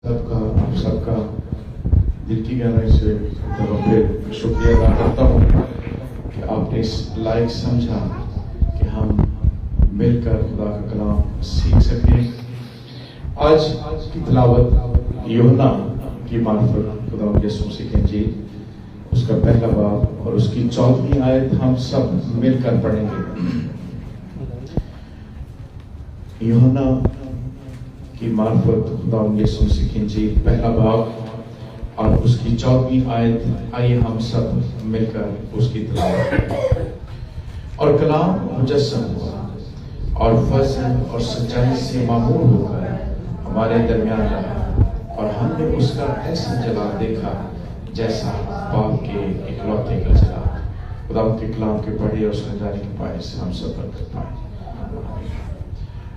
آپ سب کا دل کی گہرائی سے پھر شکریہ ادا کرتا ہوں کہ آپ نے اس لائق سمجھا کہ ہم مل کر خدا کا کلام سیکھ سکیں۔ آج کی تلاوت یوحنا کی معرفت خدا یسوع مسیح کی انجیل اس کا پہلا باب اور اس کی 14ویں آیت ہم سب مل کر پڑھیں گے۔ یوحنا کی معرفت خدا یسوع مسیح کی انجیل پہلا باب اور اس کی 14ویں آیت، آئیے ہم سب مل کر اس کی تلاوت کریں۔ اور کلام مجسم ہوا اور فضل اور سچائی سے معمور ہو کر ہمارے درمیان رہا، اور ہم نے اس کا ایسا جلال دیکھا جیسا باپ کے اکلوتے کا جلال۔ خدا کے کلام کے پڑھے اور سمجھانے کے باعث ہم سب برکت پائیں۔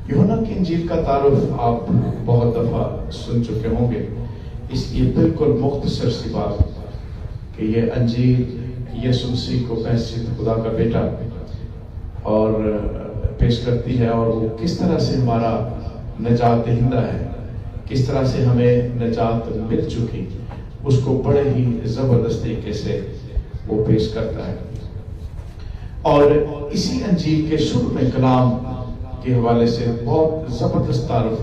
یوحنا کی انجیل کا تعارف آپ بہت دفعہ سن چکے ہوں گے، اس لیے بالکل مختصر سی بات کہ یہ انجیل یسوع مسیح کو بحیثیت خدا کا بیٹا اور پیش کرتی ہے، اور وہ کس طرح سے ہمارا نجات دہندہ ہے، کس طرح سے ہمیں نجات مل چکی، اس کو بڑے ہی زبردست طریقے سے وہ پیش کرتا ہے۔ اور اسی انجیل کے شروع میں کلام کے حوالے سے بہت زبردست تعارف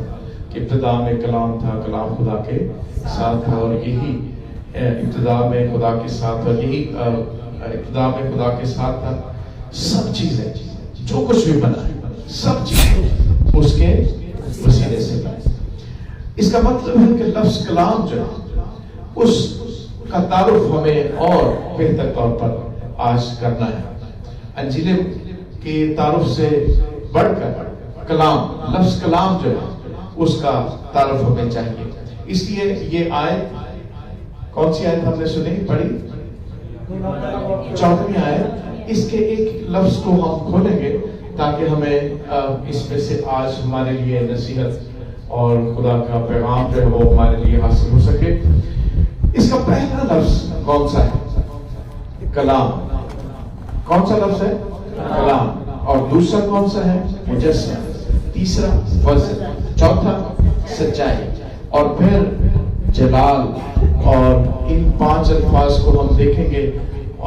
کہ ابتدا میں کلام تھا، کلام خدا کے ساتھ تھا، اور یہی ابتدا میں خدا کے ساتھ، اور یہی ابتدا میں خدا کے ساتھ تھا۔ سب چیزیں جو کچھ بھی بنا سب چیزیں اس کے وسیلے سے بنا۔ اس کا مطلب ہے کہ لفظ کلام جو ہے اس کا تعارف ہمیں اور بہتر طور پر آج کرنا ہے۔ انجیل کے تعارف سے بڑھ کر کلام، لفظ کلام جو ہے اس کا تعارف ہمیں چاہیے۔ اس لیے یہ آیت، کون سی آیت ہم نے سنی پڑھی؟ 14ویں آیت۔ اس کے ایک لفظ کو ہم کھولیں گے تاکہ ہمیں اس میں سے آج ہمارے لیے نصیحت اور خدا کا پیغام جو ہے وہ ہمارے لیے حاصل ہو سکے۔ اس کا پہلا لفظ کون سا ہے؟ کلام۔ کون سا لفظ ہے؟ کلام۔ اور دوسرا کون سا ہے؟ مجسم۔ تیسرا فضل، چوتھا سچائی، اور پھر جلال۔ اور ان 5 الفاظ کو ہم دیکھیں گے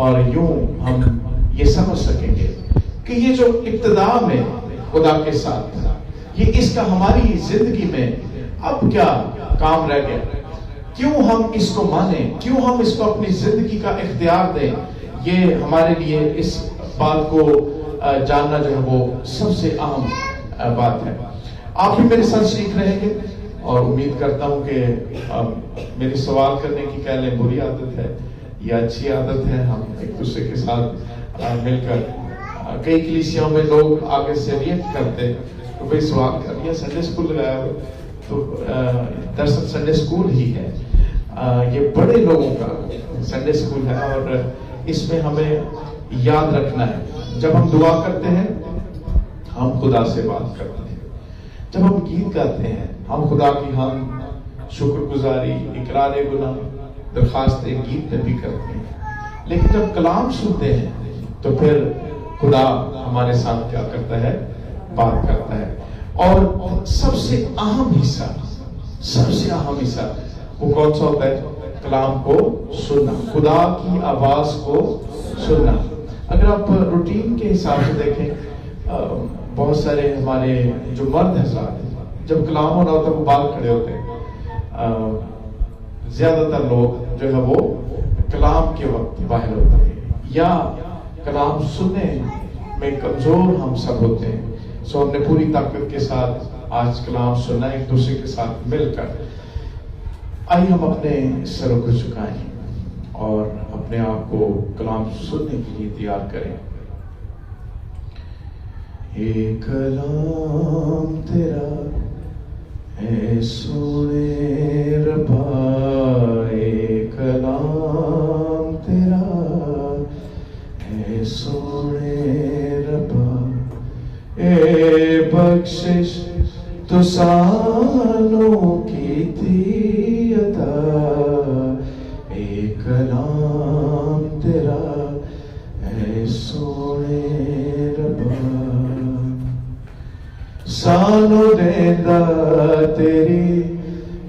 اور یوں ہم یہ سمجھ سکیں گے کہ یہ جو ابتدا میں خدا کے ساتھ تھا، یہ اس کا ہماری زندگی میں اب کیا کام رہ گیا، کیوں ہم اس کو مانیں، کیوں ہم اس کو اپنی زندگی کا اختیار دیں، یہ ہمارے لیے اس بات کو جاننا جو ہے وہ سب سے اہم بات ہے۔ آپ بھی میرے ساتھ سیکھ رہیں گے، اور امید کرتا ہوں کہ میری سوال کرنے کی کہہ لیں بری عادت ہے یا اچھی عادت ہے، ہم ایک دوسرے کے ساتھ مل کر، کئی کلیسیوں میں لوگ آگے سے ریئیکٹ کرتے تو بھئی سوال کر لیا، سنڈے اسکول لگایا ہو، تو دراصل سنڈے اسکول ہی ہے، یہ بڑے لوگوں کا سنڈے اسکول ہے، اور اس میں ہمیں یاد رکھنا ہے جب ہم دعا کرتے ہیں ہم خدا سے بات کرتے ہیں، جب ہم گیت گاتے ہیں ہم خدا کی ہم شکر گزاری، اقرار گناہ، درخواستیں گیت میں بھی کرتے ہیں، لیکن جب کلام سنتے ہیں تو پھر خدا ہمارے ساتھ کیا کرتا ہے؟ بات کرتا ہے۔ اور سب سے اہم حصہ وہ کون سا ہوتا ہے؟ کلام کو سننا، خدا کی آواز کو سننا۔ اگر آپ روٹین کے حساب سے دیکھیں، بہت سارے ہمارے جو مرد حضرات جب کلام ہونا ہوتا ہے وہ بال کھڑے ہوتے ہیں، زیادہ تر لوگ جو ہے وہ کلام کے وقت باہر ہوتے ہیں، یا کلام سننے میں کمزور ہم سب ہوتے ہیں، سو ہم نے پوری طاقت کے ساتھ آج کلام سننا ایک دوسرے کے ساتھ مل کر۔ آئیے ہم اپنے سروں کو جھکائیں اور اپنے آپ کو کلام سننے کے لیے تیار کریں۔ اے کلام تیرا اے سونے ربا، اے کلام تیرا اے سونے ربا، اے بخشش تو سالوں کی تھی عطا، اے کلام تیرا اے سونے ربا، سانو دیندہ تیری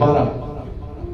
12,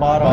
12,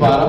12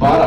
12,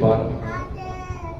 12।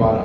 12।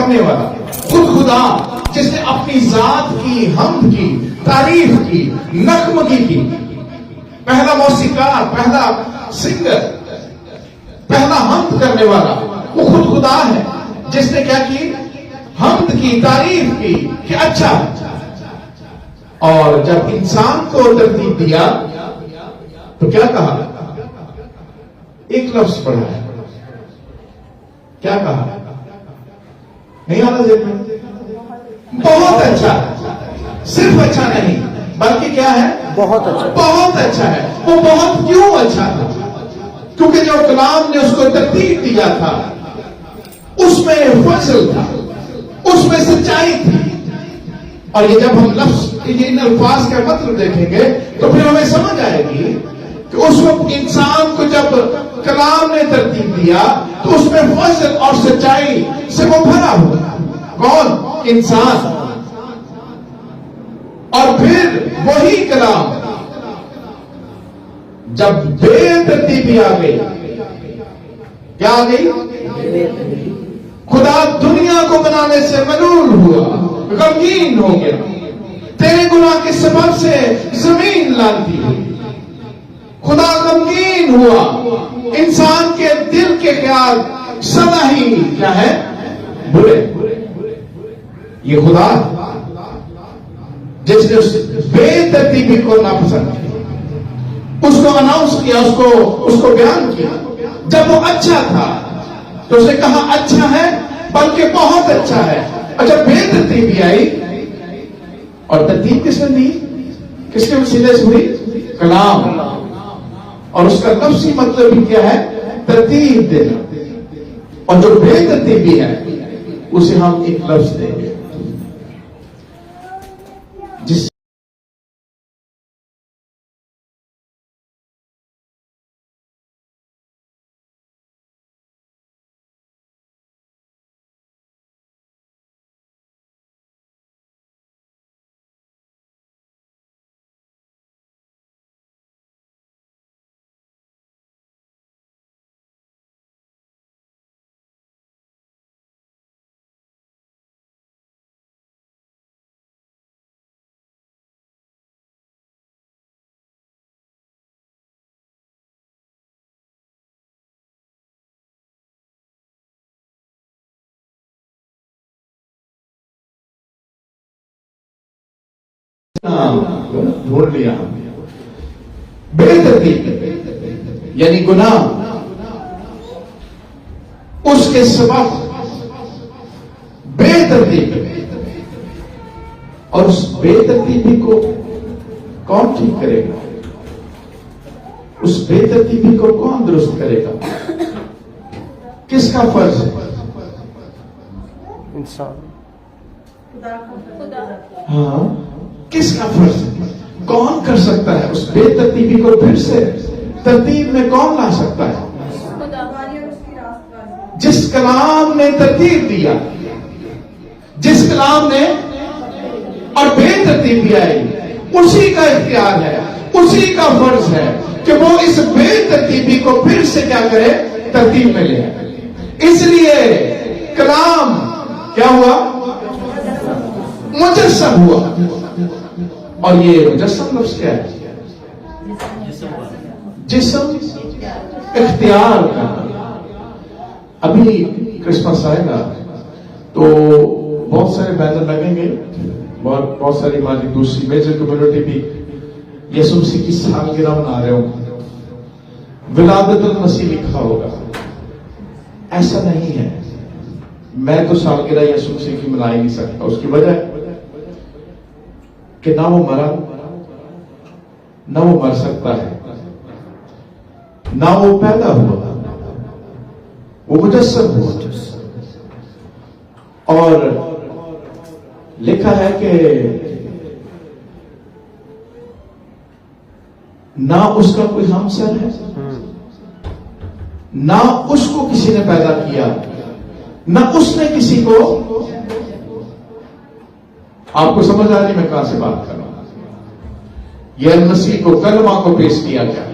کرنے والا، خود خدا جس نے اپنی ذات کی حمد کی، تعریف کی، نغمگی کی. پہلا موسیقار، پہلا سنگر، پہلا حمد کرنے والا وہ خود خدا ہے جس نے کیا کی؟ حمد کی، تعریف کی کہ اچھا. اور جب انسان کو ترتیب دیا تو کیا کہا؟ ایک لفظ پڑھا ہے. کیا کہا؟ نہیں آنا ذہن میں؟ بہت اچھا. صرف اچھا نہیں بلکہ کیا ہے؟ بہت اچھا. بہت اچھا ہے. وہ بہت کیوں اچھا تھا؟ کیونکہ جو کلام نے اس کو ترتیب دیا تھا اس میں فضل تھا، اس میں سچائی تھی. اور یہ جب ہم لفظ ان الفاظ کا مطلب دیکھیں گے تو پھر ہمیں سمجھ آئے گی کہ اس وقت انسان کو جب کلام نے ترتیب دیا تو اس میں فضل اور سچائی سے وہ بھرا ہوا. کون؟ انسان. اور پھر وہی کلام جب بے ترتیبی آ گئی، کیا آ گئی؟ خدا دنیا کو بنانے سے ملول ہوا، غمگین ہو گیا. تیرے گناہ کے سبب سے زمین لانتی ہوئی. خدا غمگین ہوا. انسان کے دل کے خیال سدا ہی کیا ہے؟ برے. یہ خدا جس نے اس بے ترتیبی کو ناپسند کیا، اس کو اناؤنس کیا، اس کو بیان کیا. جب وہ اچھا تھا تو اسے کہا اچھا ہے بلکہ بہت اچھا ہے. اور جب بے ترتیبی آئی، اور ترتیب کس نے دی؟ کس کے وسیلے سے ہوئی؟ کلام. اور اس کا لفظی مطلب بھی کیا ہے؟ ترتیب دینا. اور جو بے ترتیبی ہے اسے ہم ایک لفظ دیں گے جس ڈھونڈ لیا. بے ترتیب یعنی گناہ، اس کے سبب بے ترتیب. اور اس بے ترتیبی کو کون ٹھیک کرے گا؟ اس بے ترتیبی کو کون درست کرے گا؟ کس کا فرض ہے؟ انسان. ہاں، کس کا فرض ہے؟ کون کر سکتا ہے اس بے ترتیبی کو پھر سے ترتیب میں کون لا سکتا ہے؟ جس کلام نے ترتیب دیا، جس کلام نے اور بے ترتیبی آئی، اسی کا اختیار ہے، اسی کا فرض ہے کہ وہ اس بے ترتیبی کو پھر سے کیا کرے؟ ترتیب میں لے. اس لیے کلام کیا ہوا؟ مجسم ہوا. اور یہ مجسم لفظ کیا ہے؟ جسم اختیار کا. ابھی کرسمس آئے گا تو بہت سارے بینر لگیں گے، بہت ساری ہماری دوسری میجر کمیونٹی بھی یسوع مسیح کی سالگرہ منا رہے ہوں گے. ولادت المسیح لکھا ہوگا. ایسا نہیں ہے. میں تو سالگرہ یسوع مسیح کی منا ہی نہیں سکتا. اس کی وجہ کہ نہ وہ مرا، نہ وہ مر سکتا ہے، نہ وہ پیدا ہوا، وہ مجسم ہوا. اور لکھا ہے کہ نہ اس کا کوئی ہمسر ہے، نہ اس کو کسی نے پیدا کیا، نہ اس نے کسی کو. آپ کو سمجھ آ رہی میں کہاں سے بات کر رہا ہوں؟ یہ المسیح کو کلمہ کو پیش کیا گیا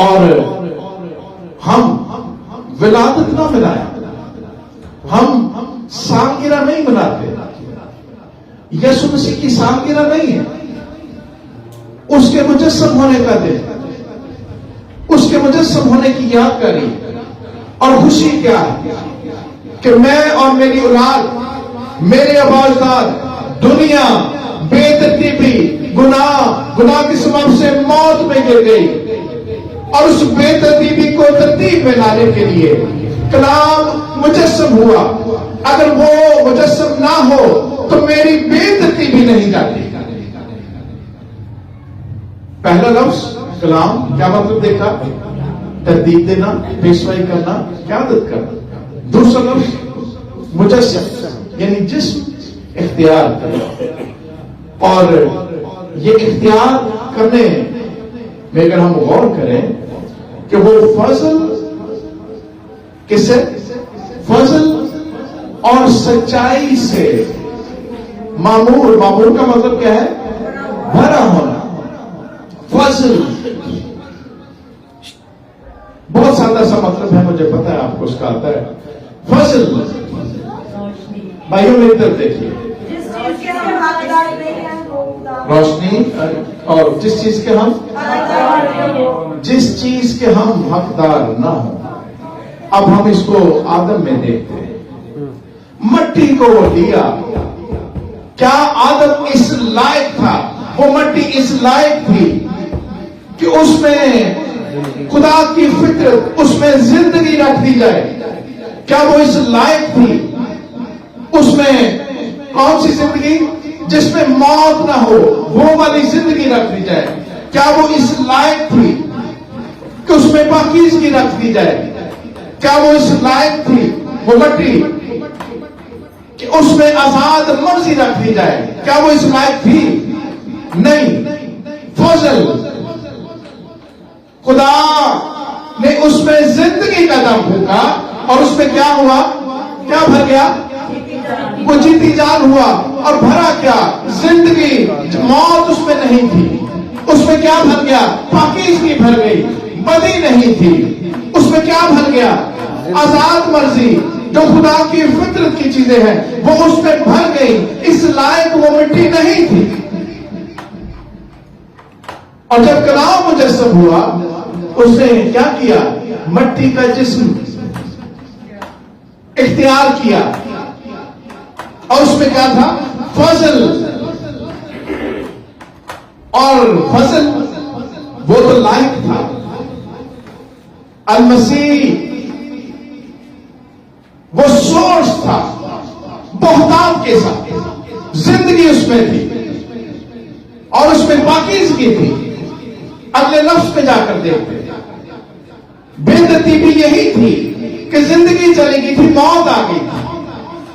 اور ہم ولادت نہ ملائیں، ہم سالگرہ نہیں مناتے، یسوع مسیح کی سالگرہ نہیں ہے، اس کے مجسم ہونے کا دن، اس کے مجسم ہونے کی یاد کری۔ اور خوشی کیا ہے کہ میں اور میری اولاد، میرے آبا اجداد دنیا بے ترتیبی گناہ کے سبب سے موت میں گر گئی، اور اس بے ترتیبی کو ترتیب میں لانے کے لیے کلام مجسم ہوا۔ اگر وہ مجسم نہ ہو تو میری بے ترتیبی نہیں جاتی۔ پہلا لفظ کلام کیا مطلب دیکھا؟ ترتیب دینا، پیشوائی کرنا، قیادت کرنا۔ دوسرا لفظ مجسم یعنی جسم اختیار کرنا، اور یہ اختیار کرنے میں اگر ہم غور کریں کہ وہ فضل کس سے؟ فضل اور سچائی سے معمور کا مطلب کیا ہے؟ بھرا ہونا۔ فضل بہت سادہ سا مطلب ہے، مجھے پتا ہے آپ کو اس کا آتا ہے۔ فضل بھائیوں میری طرف دیکھیے، روشنی، اور جس چیز کے ہم حقدار نہ ہوں۔ اب ہم اس کو آدم میں دیکھتے ہیں، مٹی کو وہ لیا، کیا آدم اس لائق تھا؟ وہ مٹی اس لائق تھی کہ اس میں خدا کی فطرت، اس میں زندگی رکھ دی جائے؟ کیا وہ اس لائق تھی؟ اس میں کون سی زندگی؟ جس میں موت نہ ہو، وہ والی زندگی رکھ دی جائے۔ کیا وہ اس لائق تھی کہ اس میں پاکیزگی رکھ دی جائے؟ کیا وہ اس لائق تھی وہ مٹی کہ اس میں آزاد مرضی رکھ دی جائے؟ کیا وہ اس لائق تھی؟ نہیں۔ فضل، خدا نے اس میں زندگی کا دم پھونکا، اور اس میں کیا ہوا؟ کیا بھر گیا؟ وہ جیتی جان ہوا، اور بھرا کیا؟ زندگی۔ موت اس میں نہیں تھی، اس میں کیا بھر گیا؟ پاکیزگی بھر گئی، بدی نہیں تھی، اس میں کیا بھر گیا؟ آزاد مرضی، جو خدا کی فطرت کی چیزیں ہیں وہ اس میں بھر گئی۔ اس لائق وہ مٹی نہیں تھی۔ اور جب کلام مجسم ہوا، اس نے کیا کیا؟ مٹی کا جسم اختیار کیا، اور اس میں کیا تھا؟ فضل۔ اور فضل وہ تو لائق تھا۔ المسیح وہ سورس تھا، بہتات کے ساتھ زندگی اس میں تھی، اور اس میں پاکیزگی تھی۔ اگلے لفظ پہ جا کر دیکھتے، بے ترتیبی یہی تھی کہ زندگی چلی گئی تھی، موت آ گئی تھی۔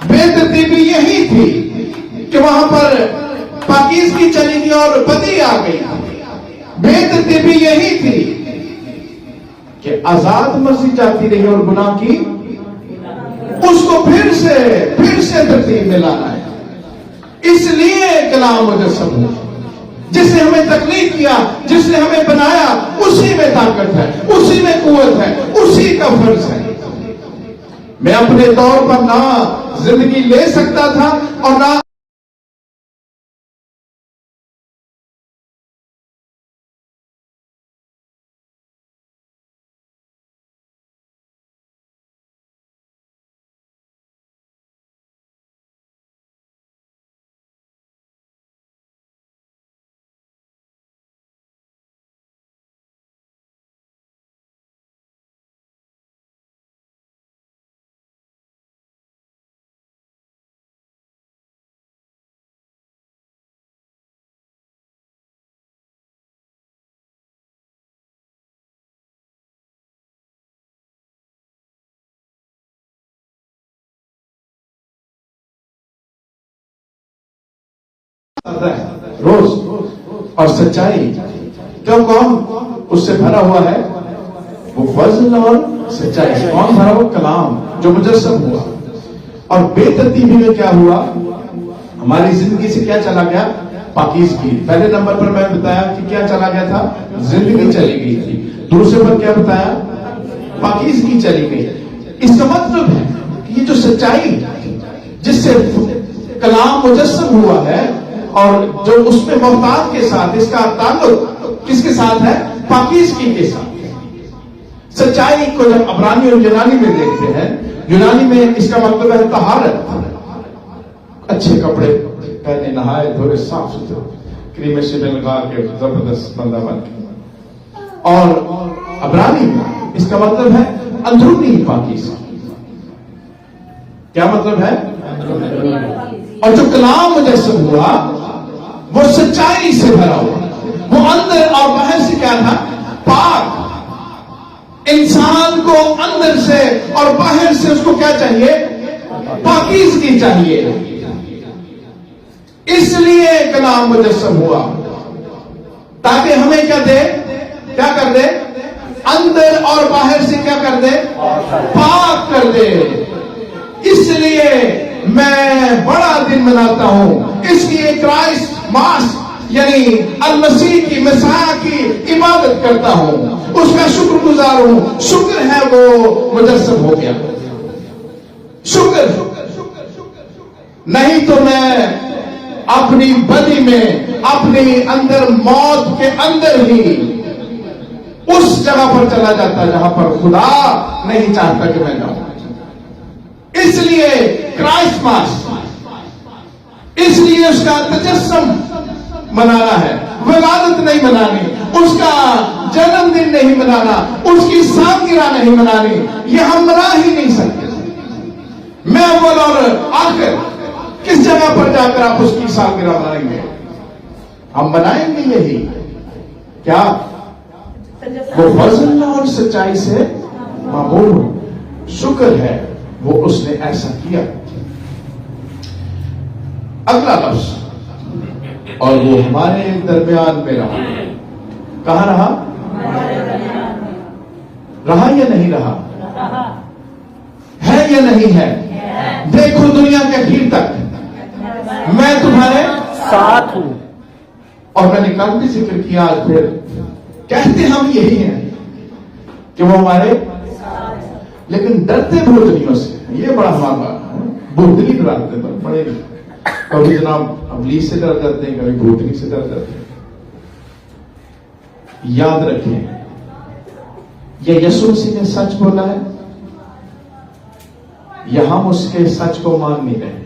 بے ترتیبی یہی تھی کہ وہاں پر پاکیزگی چلی گئی اور بدی آ گئی۔ بے ترتیبی یہی تھی کہ آزاد مرضی جاتی رہی، اور گناہ کی اس کو پھر سے ترتیب میں لانا ہے۔ اس لیے کلام مجسم ہوا، جس نے ہمیں تخلیق کیا، جس نے ہمیں بنایا، اسی میں طاقت ہے، اسی میں قوت ہے، اسی کا فرض ہے۔ میں اپنے طور پر نہ زندگی لے سکتا تھا اور نہ روز اور سچائی، کیوں کون اس سے بھرا ہوا ہے؟ وہ فضل اور سچائی سے۔ کون بھرا ہوا؟ کلام جو مجسم ہوا۔ اور بے ترتیبی میں کیا ہوا؟ ہماری زندگی سے کیا چلا گیا؟ پاکیزگی۔ پہلے نمبر پر میں بتایا کہ کیا چلا گیا تھا؟ زندگی چلی گئی تھی۔ دوسرے پر کیا بتایا؟ پاکیزگی چلی گئی۔ اس کا مطلب ہے کہ یہ جو سچائی جس سے کلام مجسم ہوا ہے اور جو اس میں محتاط کے ساتھ، اس کا تعلق کس کے ساتھ ہے؟ پاکیزگی کے ساتھ۔ سچائی کو جب عبرانی اور یونانی میں دیکھتے ہیں، یونانی میں اس کا مطلب ہے طہارت، اچھے کپڑے پہنے، نہائے دھوئے، صاف ستھرے، کریم شبن لگا کے زبردست بندہ بن کے۔ اور عبرانی میں اس کا مطلب ہے اندرونی پاکیزگی۔ کیا مطلب ہے؟ اور جو کلام مجسم ہوا وہ سچائی سے بھرا ہوا، وہ اندر اور باہر سے کیا تھا؟ پاک۔ انسان کو اندر سے اور باہر سے اس کو کیا چاہیے؟ پاکیزگی چاہیے۔ اس لیے کلام مجسم ہوا تاکہ ہمیں کیا دے؟ کیا کر دے؟ اندر اور باہر سے کیا کر دے؟ پاک کر دے۔ اس لیے میں بڑا دن مناتا ہوں، اس لیے کرائسٹ ماس یعنی المسیح کی، مسیح کی عبادت کرتا ہوں، اس کا شکر گزار ہوں۔ شکر ہے وہ مجسم ہو گیا، شکر۔ نہیں تو میں اپنی بدی میں، اپنی اندر موت کے اندر ہی اس جگہ پر چلا جاتا جہاں پر خدا نہیں چاہتا کہ میں جاؤں۔ اس لیے کرائسٹ ماس، اس لیے اس کا تجسم منانا ہے، ولادت نہیں منانی، اس کا جنم دن نہیں منانا، اس کی سالگرہ نہیں منانی، یہ ہم منا ہی نہیں سکتے۔ میں اول اور آخر کس جگہ پر جا کر آپ اس کی سالگرہ منائیں گے؟ ہم منائیں گے یہی کیا؟ وہ فضل اور سچائی سے معمول شکر ہے وہ اس نے ایسا کیا۔ اگلا لفظ، اور وہ ہمارے درمیان میں رہا۔ کہاں رہا؟ رہا یا نہیں رہا؟ ہے یا نہیں ہے؟ دیکھو دنیا کے اخیر تک میں تمہارے ساتھ ہوں۔ اور میں نے کل بھی ذکر کیا، آج پھر کہتے ہم یہی ہیں کہ وہ ہمارے، لیکن ڈرتے بھوتنیوں سے۔ یہ بڑا ہمارا بھوتنی ڈراتے پر بڑے، کبھی جناب ابلیس سے ڈر جاتے ہیں، کبھی بھوتنی سے ڈر جاتے ہیں۔ یاد رکھیں، یہ یسوع مسیح نے سچ بولا ہے یا ہم اس کے سچ کو مان نہیں رہے؟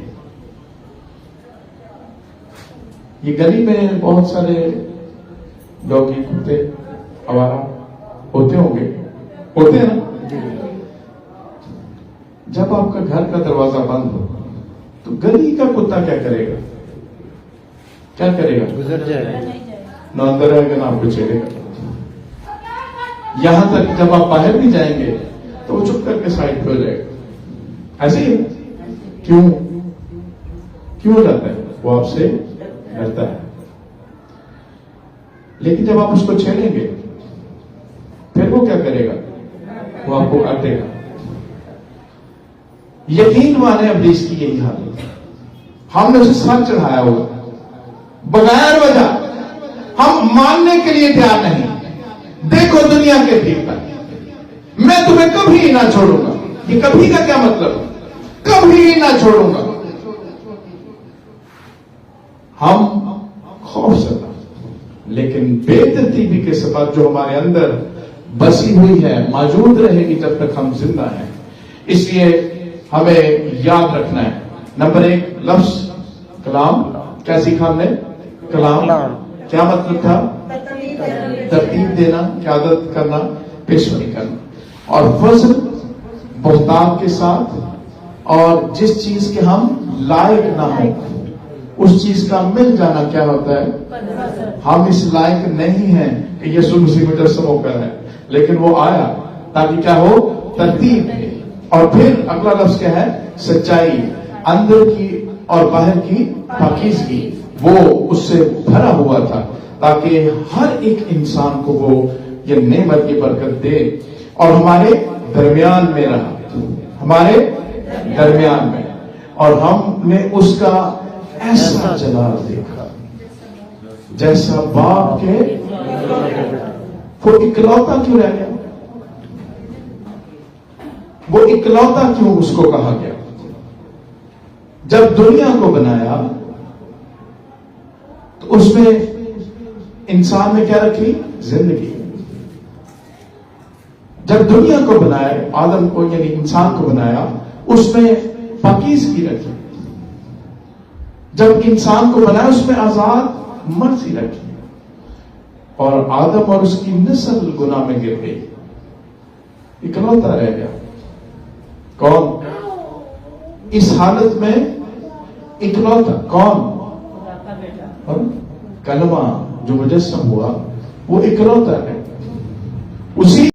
یہ گلی میں بہت سارے ڈوگی، کتے، آوارہ ہوتے ہوں گے، ہوتے ہیں نا؟ جب آپ کا گھر کا دروازہ بند ہو تو گلی کا کتا کیا کرے گا؟ کیا کرے گا؟ گزر جائے، نہ اندر آئے گا نہ آپ کو چھیڑے گا۔ یہاں تک جب آپ باہر بھی جائیں گے تو وہ چپ کر کے سائڈ پہ ہو جائے گا۔ ایسے ہی کیوں ڈرتا ہے؟ وہ آپ سے ڈرتا ہے۔ لیکن جب آپ اس کو چھیڑیں گے پھر وہ کیا کرے گا؟ وہ آپ کو کاٹے گا۔ یقین مانے ابلیس کی یہی حالت ہے۔ ہم نے اسے سر چڑھایا ہوا بغیر وجہ، ہم ماننے کے لیے تیار نہیں۔ دیکھو دنیا کے ٹھیک تک میں تمہیں کبھی نہ چھوڑوں گا۔ یہ کبھی کا کیا مطلب؟ کبھی نہ چھوڑوں گا۔ ہم خوف زدہ لیکن بے ترتیبی کے سبب جو ہمارے اندر بسی ہوئی ہے موجود رہے گی جب تک ہم زندہ ہیں۔ اس لیے ہمیں یاد رکھنا ہے، نمبر 1 لفظ کلام۔ کیا سیکھا ہم نے؟ کلام کیا مطلب تھا؟ ترتیب دینا، قیادت کرنا، پیشوئی کرنا۔ اور فضل بہتات کے ساتھ، اور جس چیز کے ہم لائق نہ ہوں اس چیز کا مل جانا کیا ہوتا ہے؟ ہم اس لائق نہیں ہیں کہ یسوع مسیح مجسم ہو کر ہے، لیکن وہ آیا تاکہ کیا ہو؟ ترتیب۔ اور پھر اگلا لفظ کیا ہے؟ سچائی، اندر کی اور باہر کی پاکیزگی، وہ اس سے بھرا ہوا تھا تاکہ ہر ایک انسان کو وہ یہ نعمت کی برکت دے۔ اور ہمارے درمیان میں رہا، ہمارے درمیان میں، اور ہم نے اس کا ایسا جلال دیکھا جیسا باپ کے۔ وہ اکلوتا کیوں رہ گیا؟ وہ اکلوتا کیوں اس کو کہا گیا؟ جب دنیا کو بنایا تو اس میں انسان نے کیا رکھی؟ زندگی. جب دنیا کو بنایا، آدم کو یعنی انسان کو بنایا، اس میں پاکیزگی رکھی. جب انسان کو بنایا اس میں آزاد مرضی رکھی. اور آدم اور اس کی نسل گناہ میں گر گئی. اکلوتا رہ گیا. کون؟ اس حالت میں اکلوتا کون؟ کلمہ جو مجسم ہوا وہ اکلوتا ہے. اسی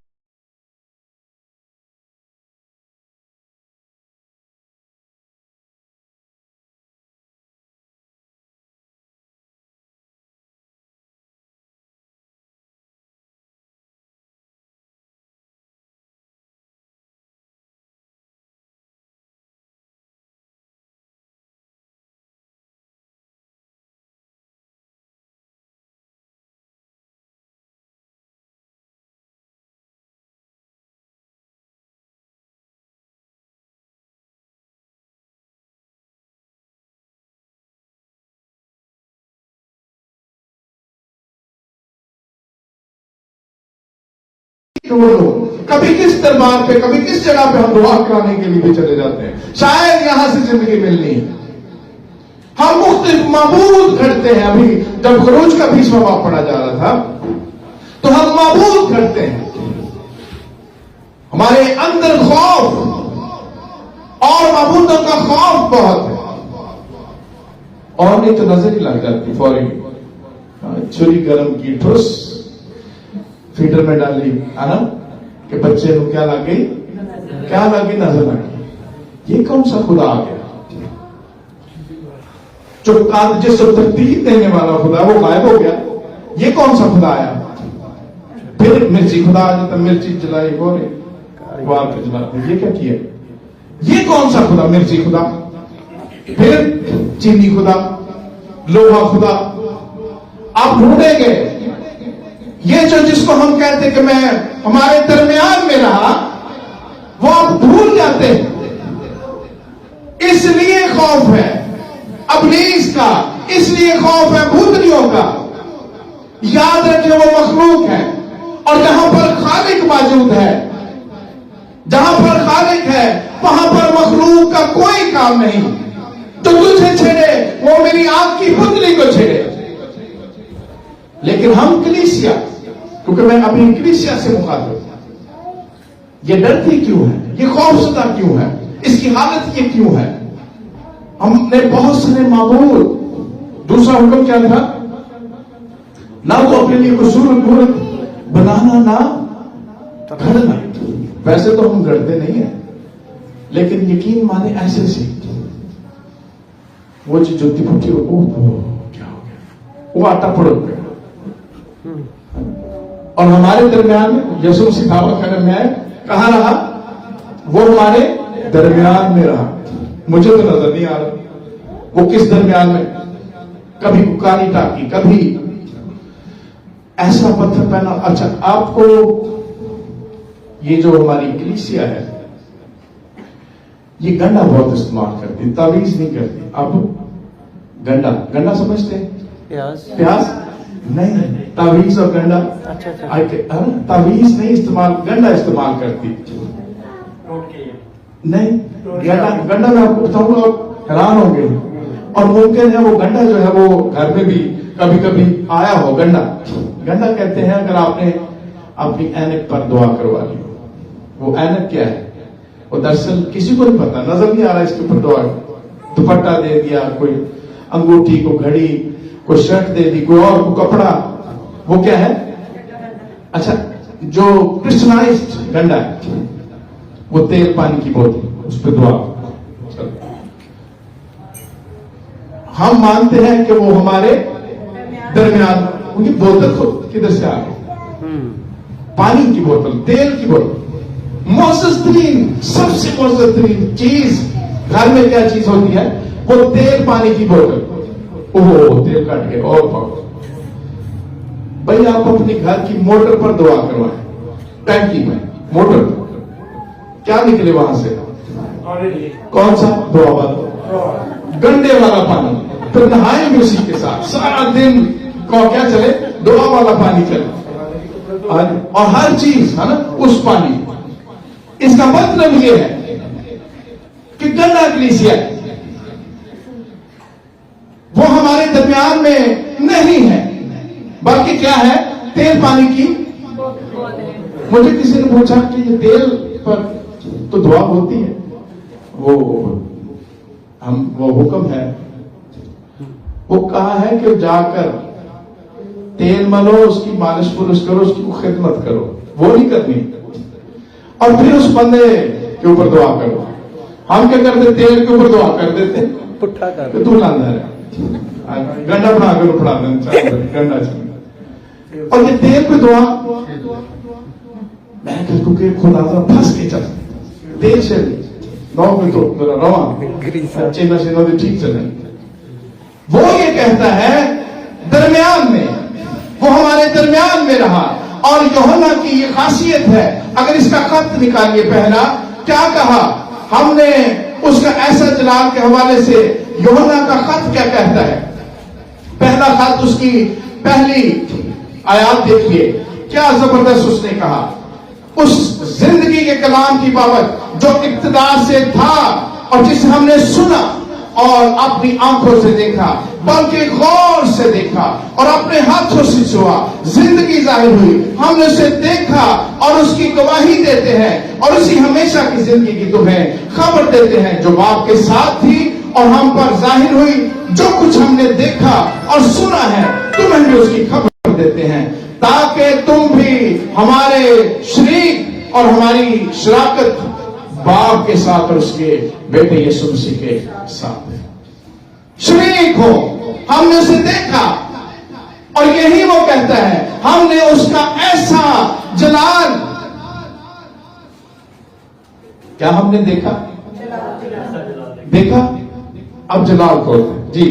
کبھی کس دربار پہ، کبھی کس جگہ پہ ہم دعا کرانے کے لیے بھی چلے جاتے ہیں. شاید یہاں سے زندگی ملنی ہے. ہم مختلف معبود گھڑتے ہیں. ابھی جب خروج کا 20واں باب پڑھا جا رہا تھا تو ہم معبود گھڑتے ہیں. ہمارے اندر خوف اور معبودوں کا خوف بہت ہے. اور نہیں تو نظر ہی لگ جاتی فوری. چھری گرم کی ٹھوس فیڈر میں ڈالی ہے نا کہ بچے کو کیا لگی؟ کیا لگی؟ نظر لگی. یہ کون سا خدا آ گیا؟ جس کو ترتیب دینے والا خدا وہ غائب ہو گیا. یہ کون سا خدا آیا؟ پھر مرچی خدا آ جاتا. مرچی جلائی بولے وار پہ جلاتے. یہ کیا کیا؟ یہ کون سا خدا؟ مرچی خدا. پھر چینی خدا، لوہا خدا. آپ ڈھونڈیں گے یہ جو جس کو ہم کہتے کہ میں ہمارے درمیان میں رہا، وہ آپ بھول جاتے ہیں. اس لیے خوف ہے ابلیس کا، اس لیے خوف ہے بھوتنیوں کا. یاد رکھیں وہ مخلوق ہے، اور جہاں پر خالق موجود ہے، جہاں پر خالق ہے وہاں پر مخلوق کا کوئی کام نہیں. تو تجھے چھیڑے وہ میری آنکھ کی پتلی کو چھیڑے. لیکن ہم کلیسیا، کیونکہ میں ابھی کلیسیا سے مخاطب ہوں، یہ ڈرتی کیوں ہے؟ یہ خوفزدہ کیوں ہے؟ اس کی حالت یہ کیوں ہے؟ ہم نے بہت سارے معبود. دوسرا حکم کیا تھا؟ نہ تو اپنے لیے کوئی صورت بنانا، نہ گھڑنا. ویسے تو ہم گھڑتے نہیں ہیں، لیکن یقین مانے ایسے سے وہ جو پھٹی ہو کیا ہو گیا، وہ آٹا پڑ گیا. اور ہمارے درمیان میں یسوع سکھاوا کرنے میں کہاں رہا؟ وہ ہمارے درمیان میں رہا. مجھے تو نظر نہیں آ رہا وہ کس درمیان میں. کبھی کانی ٹاکی، کبھی ایسا پتھر پہنا. اچھا، آپ کو یہ جو ہماری کلیسیا ہے یہ گنڈا بہت استعمال کرتی، تعویذ نہیں کرتی. اب گنڈا سمجھتے ہیں؟ پیاز نہیں، تعویذ اور گنڈا. تعویذ نہیں استعمال، گنڈا استعمال کرتی. نہیں، گنڈا میں آپ کو بتاؤں گا آپ حیران ہوں گے. اور ممکن ہے وہ گنڈا جو ہے وہ گھر میں بھی کبھی کبھی آیا ہو. گنڈا کہتے ہیں اگر آپ نے اپنی اینک پر دعا کروا لی. وہ اینک کیا ہے؟ وہ دراصل کسی کو نہیں پتا، نظر نہیں آ رہا اس کے اوپر دعا. دوپٹہ دے دیا، کوئی انگوٹھی، کو گھڑی، کوئی شرٹ دے دی، کوئی اور کو کپڑا. وہ کیا ہے؟ اچھا، جو کرسچنائزڈ گنڈا ہے وہ تیل پانی کی بوتل، اس پہ دعا. ہم مانتے ہیں کہ وہ ہمارے درمیان. ان کی بوتل تو کدھر سے آ گئی؟ پانی کی بوتل، تیل کی بوتل. معزز ترین، سب سے معزز ترین چیز گھر میں کیا چیز ہوتی ہے؟ وہ تیل پانی کی بوتل. تیل کٹ کے اور پاؤ. بھائی آپ اپنی گھر کی موٹر پر دعا کروائیں، ٹینکی میں موٹر کیا نکلے وہاں سے؟ کون سا؟ دعا والا. گنڈے والا پانی، پھر نہائیں بھی اسی کے ساتھ، سارا دن کو کیا چلے، دعا والا پانی چلے، اور ہر چیز ہے نا اس پانی۔ اس کا مطلب یہ ہے کہ گنڈا کلیسیا وہ ہمارے درمیان میں نہیں ہے، بلکہ کیا ہے، تیل پانی کی۔ مجھے کسی نے پوچھا کہ یہ تیل پر تو دعا ہوتی ہے، وہ حکم ہے، وہ کہا ہے کہ جا کر تیل ملو، اس کی مالش پولش کرو، اس کی خدمت کرو، وہ نہیں کرنی، اور پھر اس بندے کے اوپر دعا کرو۔ ہم کیا کرتے، تیل کے اوپر دعا کر دیتے، پٹھا کر تو لاندہ ہے گنڈا بنا کر اٹھا دینا، گنڈا چاہیے، اور یہ تیل پہ دعا میں کہتا کہ خدا تو پھنس کے چل تیل سے نو میں تو میرا رواں چینا سے نو ٹھیک چلے۔ وہ یہ کہتا ہے درمیان میں، وہ ہمارے درمیان میں رہا، اور یوحنا کی یہ خاصیت ہے۔ اگر اس کا خط نکالیے، پہلا کیا کہا ہم نے اس کا ایسا جلال کے حوالے سے، یوحنا کا خط کیا کہتا ہے؟ پہلا خط اس کی پہلی آیات دیکھیے، کیا زبردست اس نے کہا، اس زندگی کے کلام کی بابت جو ابتدا سے تھا اور جسے ہم نے سنا اور اپنی آنکھوں سے دیکھا، بلکہ غور سے دیکھا اور اپنے ہاتھوں سے چھوا، زندگی ظاہر ہوئی، ہم نے اسے دیکھا اور اس کی گواہی دیتے ہیں، اور اسی ہمیشہ کی زندگی کی تمہیں خبر دیتے ہیں جو باپ کے ساتھ تھی اور ہم پر ظاہر ہوئی۔ جو کچھ ہم نے دیکھا اور سنا ہے تمہیں بھی اس کی خبر دیتے ہیں، تاکہ تم بھی ہمارے شریک اور ہماری شراکت باپ کے ساتھ اور اس کے بیٹے یسوع مسیح کے ساتھ شریک ہو۔ ہم نے اسے دیکھا، اور یہی وہ کہتا ہے ہم نے اس کا ایسا جلال، کیا ہم نے دیکھا؟ دیکھا، اب جلال کو جی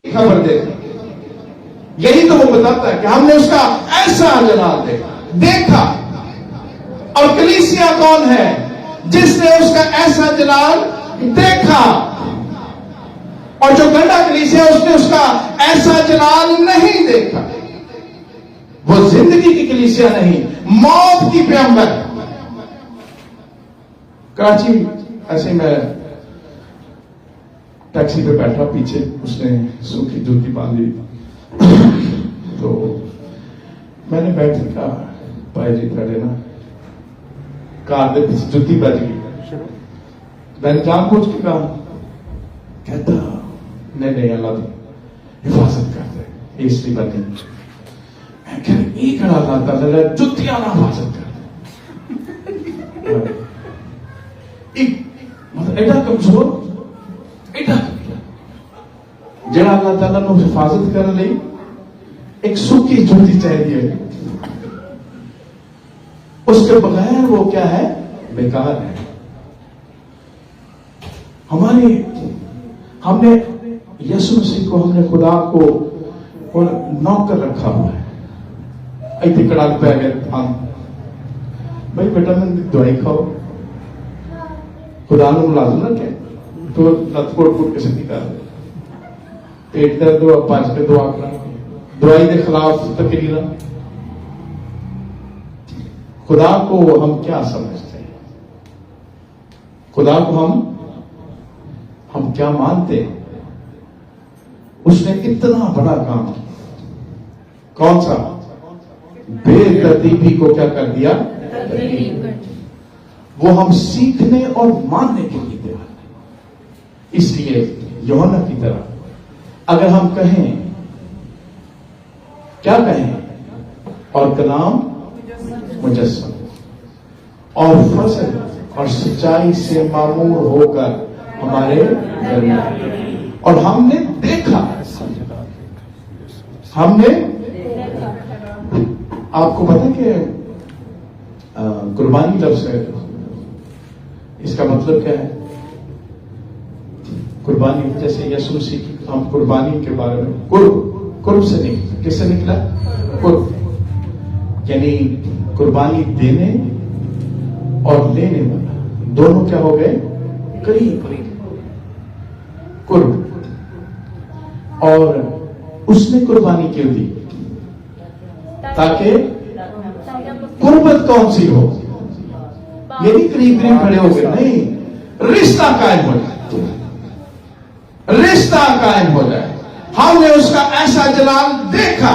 خبر دیتے، یہی تو وہ بتاتا ہے کہ ہم نے اس کا ایسا جلال دیکھا۔ اور کلیسیا کون ہے جس نے اس کا ایسا جلال دیکھا؟ اور جو گنڈا کلیسیا اس نے اس کا ایسا جلال نہیں دیکھا۔ وہ زندگی کی کلیسیا نہیں، موت کی پیغمبر۔ کراچی ایسے میں ٹیکسی پہ بیٹھا، پیچھے اس نے سوکھی جوتی باندھی، تو میں نے بیٹھ کے کہا بھائی جی کھڑے نا، کار دے پیچھے جوتی بج گئی، میں نے جان پوچھ کے کہا، کہتا نہیں اللہ تو حفاظت کرتے اس لیے بنے، میں کہہ رہا ایک کڑا تھا جتیاں نہ حفاظت کرتے، مطلب ایڈا کمزور، جڑا اللہ تعالیٰ نے حفاظت کر لی، ایک سوکھی جوتی چاہیے، اس کے بغیر وہ کیا ہے، بیکار ہے۔ ہم نے یسوع مسیح کو، ہم نے خدا کو نوکر رکھا ہوا ہے۔ ایتھے کڑا پہ گئے بھائی بیٹا میں دوائی کھاؤ، خدا نے ملازم رکھے تو لت کوٹ کے سکتی کر دے، پیٹ درد ہوا پانچ کے دعا کرنا، دوائی کے خلاف تقریر۔ خدا کو ہم کیا سمجھتے ہیں؟ خدا کو ہم کیا مانتے ہیں؟ اس نے اتنا بڑا کام، کون سا؟ بے ترتیبی کو کیا کر دیا؟ وہ ہم سیکھنے اور ماننے کے لیے تیار ہیں۔ اس لیے یوحنا کی طرح اگر ہم کہیں کیا کہیں اور کلام مجسم اور فضل اور سچائی سے معمور ہو کر ہمارے درمیان، اور ہم نے دیکھا، ہم نے آپ کو پتا کہ قربانی لفظ ہے، اس کا مطلب کیا ہے؟ قربانی جیسے یسوع مسیح کی ہم قربانی کے بارے میں قرب سے نکلا، کس سے نکلا؟ قرب، یعنی قربانی دینے اور لینے والا دونوں کیا ہو گئے؟ قریب، قرب۔ اور اس نے قربانی کیوں دی؟ تاکہ قربت کون سی ہو؟ یہ نہیں قریب قریب کھڑے ہو گئے، نہیں، رشتہ قائم ہو جائے، رشتہ قائم ہو جائے۔ ہم نے اس کا ایسا جلال دیکھا،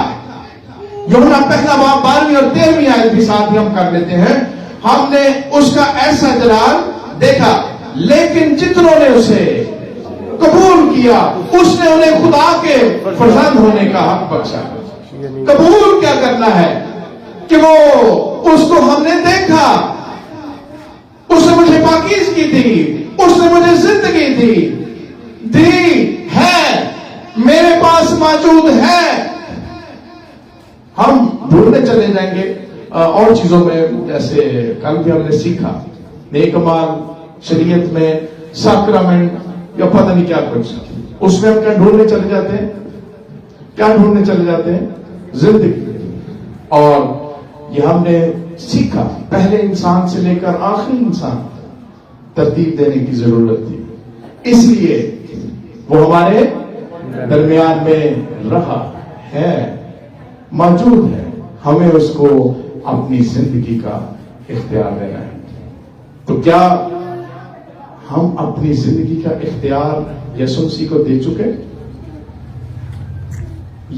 یوحنا پہلا باب 12ویں اور 13ویں آیت بھی ساتھ ہی ہم کر لیتے ہیں۔ ہم نے اس کا ایسا جلال دیکھا، لیکن جتنوں نے اسے قبول کیا اس نے انہیں خدا کے فرزند ہونے کا حق بخشا۔ قبول کیا کرنا ہے کہ وہ اس کو ہم نے دیکھا، اس نے مجھے پاکیزگی دی، اس نے مجھے زندگی دی ہے، میرے پاس موجود ہے۔ ہم ڈھونڈنے چلے جائیں گے اور چیزوں میں، جیسے کل بھی ہم نے سیکھا نیک اعمال، شریعت میں ساکرامنٹ یا پتہ نہیں کیا کچھ، اس میں ہم کیا ڈھونڈنے چلے جاتے ہیں؟ کیا ڈھونڈنے چلے جاتے ہیں؟ زندگی۔ اور یہ ہم نے سیکھا پہلے انسان سے لے کر آخری انسان ترتیب دینے کی ضرورت تھی، اس لیے وہ ہمارے درمیان میں رہا ہے، موجود ہے، ہمیں اس کو اپنی زندگی کا اختیار دینا ہے۔ تو کیا ہم اپنی زندگی کا اختیار یسوع مسیح کو دے چکے،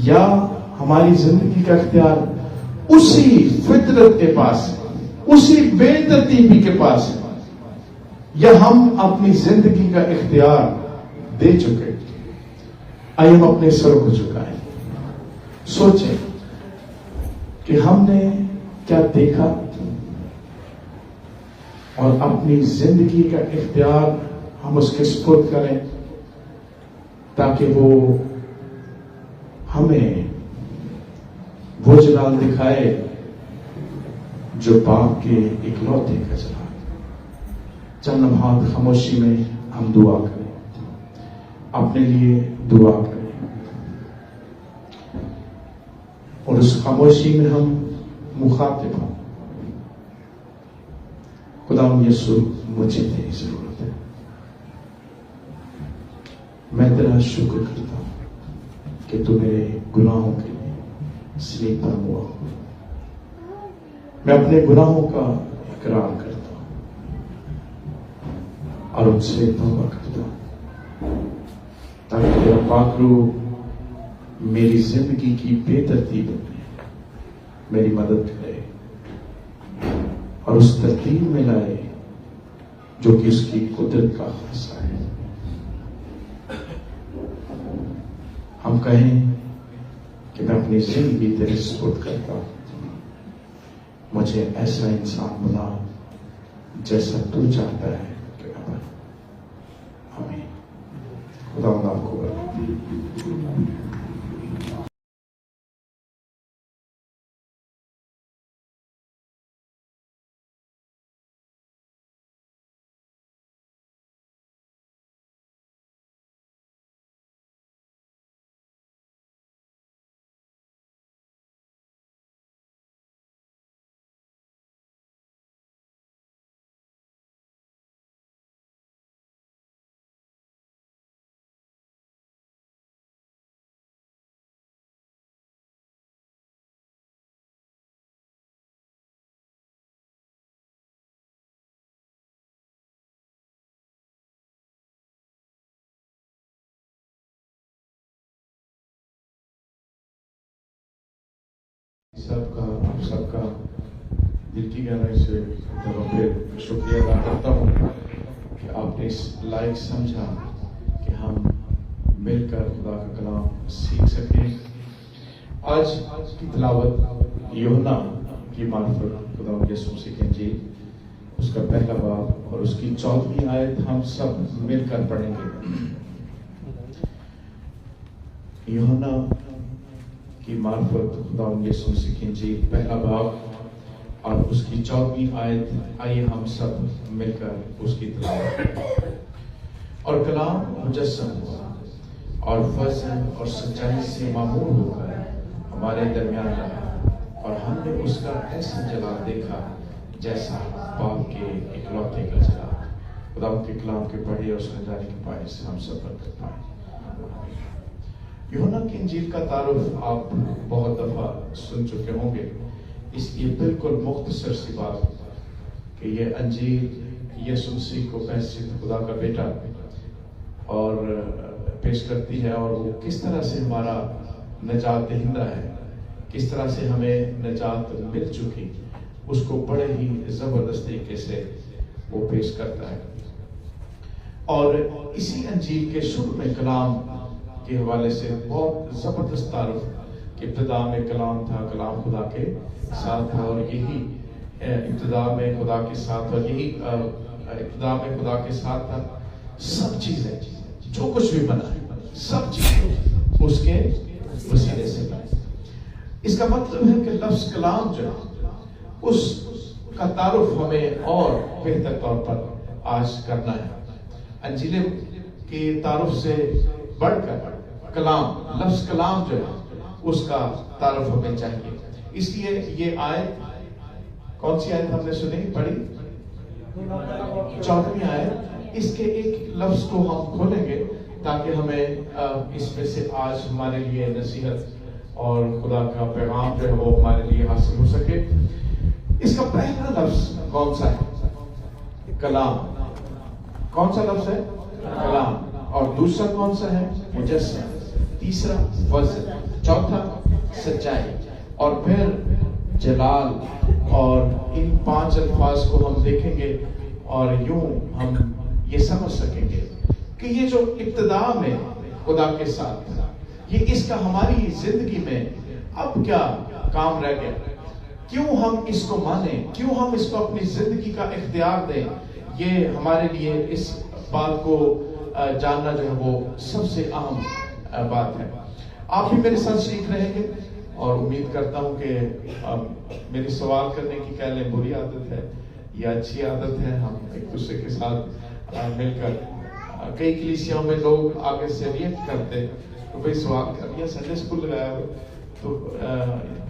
یا ہماری زندگی کا اختیار اسی فطرت کے پاس، اسی بے ترتیبی کے پاس، یا ہم اپنی زندگی کا اختیار دے چکے؟ آئیے ہم اپنے سر کو جھکائیں، سوچیں کہ ہم نے کیا دیکھا، اور اپنی زندگی کا اختیار ہم اس کے سپرد کریں تاکہ وہ ہمیں وہ جلال دکھائے جو باپ کے اکلوتے کا جلال۔ چند لمحات خاموشی میں ہم دعا کریں، اپنے لیے دعا کریں، اور اس خاموشی میں ہم مخاطب ہوں، خدا یسوع مجھے تیری ضرورت ہے، میں تیرا شکر کرتا ہوں کہ تو میرے گناہوں کے لیے سلیب پر ہوا، میں اپنے گناہوں کا اقرار کرتا ہوں اور ان سے توبہ کرتا ہوں، تاکہ تیرا پاک روح میری زندگی کی بے ترتیب میں میری مدد کرے اور اس ترتیب میں لائے جو کہ اس کی قدرت کا خاصہ ہے۔ ہم کہیں کہ میں اپنی زندگی تیرے سپرد کرتا ہوں، مجھے ایسا انسان بنا جیسا تو چاہتا ہے کہ میں بنوں۔ آمین۔ خدا آپ کو برکت۔ آپ سب کا دل کی گہرائی سے پھر شکریہ ادا کرتا ہوں کہ آپ نے اس لائق سمجھا کہ ہم مل کر خدا کا کلام سیکھ سکیں. آج کی تلاوت یوحنا کی معرفت خدا یسوع مسیح کی انجیل اس کا پہلا باب اور اس کی 14ویں آیت ہم سب مل کر پڑھیں گے. یوحنا کی معرفت خدا یسوع مسیح کی انجیل پہلا باب اور اس کی 14ویں آیت. آئیے ہم سب مل کر اس کی تلاوت کریں. اور کلام مجسم ہوا اور فضل اور سچائی سے معمور ہو کر ہمارے درمیان رہا اور ہم نے اس کا ایسا جلال دیکھا جیسا باپ کے اکلوتے کا جلال. خدا کے کلام کے پڑھے اور سمجھانے کے باعث ہم سب برکت پائیں. یوحنا کی انجیل کا تعارف آپ بہت دفعہ سن چکے ہوں گے، اس لیے بالکل مختصر سی بات کہ یہ انجیل یسوع مسیح کو بحیثیت خدا کا بیٹا اور پیش کرتی ہے، اور وہ کس طرح سے ہمارا نجات دہندہ ہے، کس طرح سے ہمیں نجات مل چکی، اس کو بڑے ہی زبردست طریقے سے وہ پیش کرتا ہے. اور اسی انجیل کے شروع میں کلام کے حوالے سے بہت زبردست تعارف کہ ابتدا میں کلام تھا، کلام خدا کے ساتھ تھا، اور یہی ابتدا میں خدا کے ساتھ، اور یہی ابتدا میں خدا کے ساتھ تھا. سب چیزیں جو کچھ بھی بنا سب چیزیں اس کے وسیلے سے بنی. اس کا مطلب ہے کہ لفظ کلام جو ہے اس کا تعارف ہمیں اور بہتر طور پر آج کرنا ہے. انجیل کے تعارف سے بڑھ کر کلام، لفظ کلام جو ہے اس کا تعارف ہمیں چاہیے. اس لیے یہ آیت، کون سی آیت ہم نے سنی پڑھی؟ 14ویں آیت. اس کے ایک لفظ کو ہم کھولیں گے تاکہ ہمیں اس میں سے آج ہمارے لیے نصیحت اور خدا کا پیغام جو ہے وہ ہمارے لیے حاصل ہو سکے. اس کا پہلا لفظ کون سا ہے؟ کلام. کون سا لفظ ہے؟ کلام. اور دوسرا کون سا ہے؟ مجسم. تیسرا فضل. چوتھا سچائی. اور پھر جلال. اور ان 5 الفاظ کو ہم دیکھیں گے اور یوں ہم یہ سمجھ سکیں گے کہ یہ جو ابتدا میں خدا کے ساتھ تھا، یہ اس کا ہماری زندگی میں اب کیا کام رہ گیا، کیوں ہم اس کو مانیں، کیوں ہم اس کو اپنی زندگی کا اختیار دیں. یہ ہمارے لیے اس بات کو جاننا جو ہے وہ سب سے اہم بات ہے. آپ بھی میرے ساتھ سیکھ رہیں گے اور امید کرتا ہوں کہ میری سوال کرنے کی کہہ لیں بری عادت ہے یا اچھی عادت ہے. ہم ایک دوسرے کے ساتھ مل کر کئی کلیسیوں میں لوگ آگے سے ریئیکٹ کرتے تو بھئی سوال کر لیا، سنڈے اسکول لگایا ہو تو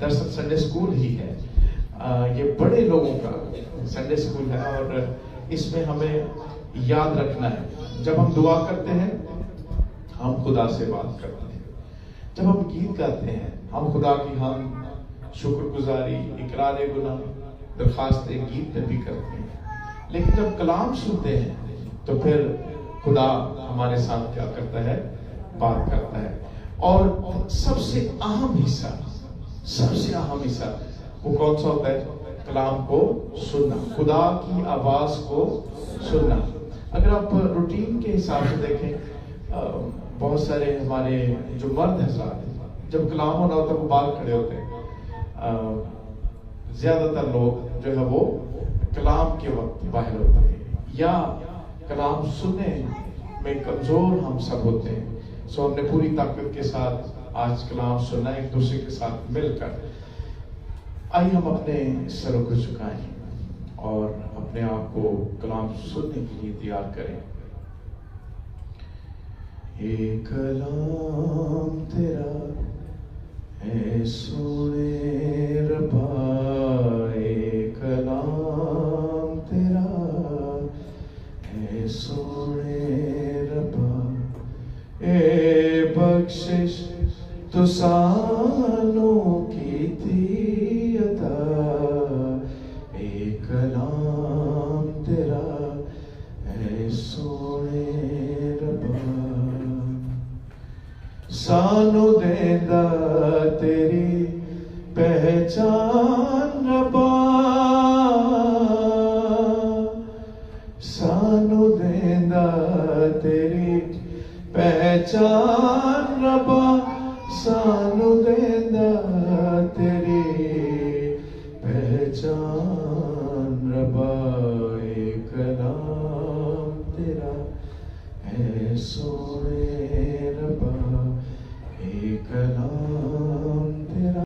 دراصل سنڈے اسکول ہی ہے. یہ بڑے لوگوں کا سنڈے اسکول ہے اور اس میں ہمیں یاد رکھنا ہے جب ہم دعا کرتے ہیں ہم خدا سے بات کرتے ہیں، جب ہم گیت گاتے ہیں ہم خدا کی ہم شکر گزاری، اقرار گناہ، درخواست گیت میں بھی کرتے ہیں. لیکن جب کلام سنتے ہیں تو پھر خدا ہمارے ساتھ کیا کرتا ہے؟ بات کرتا ہے. اور سب سے اہم حصہ وہ کون سا ہوتا ہے؟ کلام کو سننا، خدا کی آواز کو سننا. اگر آپ روٹین کے حساب سے دیکھیں بہت سارے ہمارے جو مرد حضرات جب کلام ہونا ہوتا ہے وہ بال کھڑے ہوتے ہیں. زیادہ تر لوگ جو ہے وہ کلام کے وقت باہر ہوتے ہیں یا کلام سننے میں کمزور ہم سب ہوتے ہیں. سو ہم نے پوری طاقت کے ساتھ آج کلام سننا ایک دوسرے کے ساتھ مل کر. آئیے ہم اپنے سروں کو جھکائیں اور اپنے آپ کو کلام سننے کے لیے تیار کریں. اے کلام تیرا اے سونے ربا، اے کلام تیرا اے سونے ربا، اے بخشش تو سانوں کی تھی عطا، اے کلام تیرا اے سونے ربا. سانو دیندا تیری پہچان ربا، سانو دیندا تیری پہچان پہچان ربا سانو دیندا تیری پہچان ربا، اے کلام تیرا اے سونے ربا، اے کلام تیرا.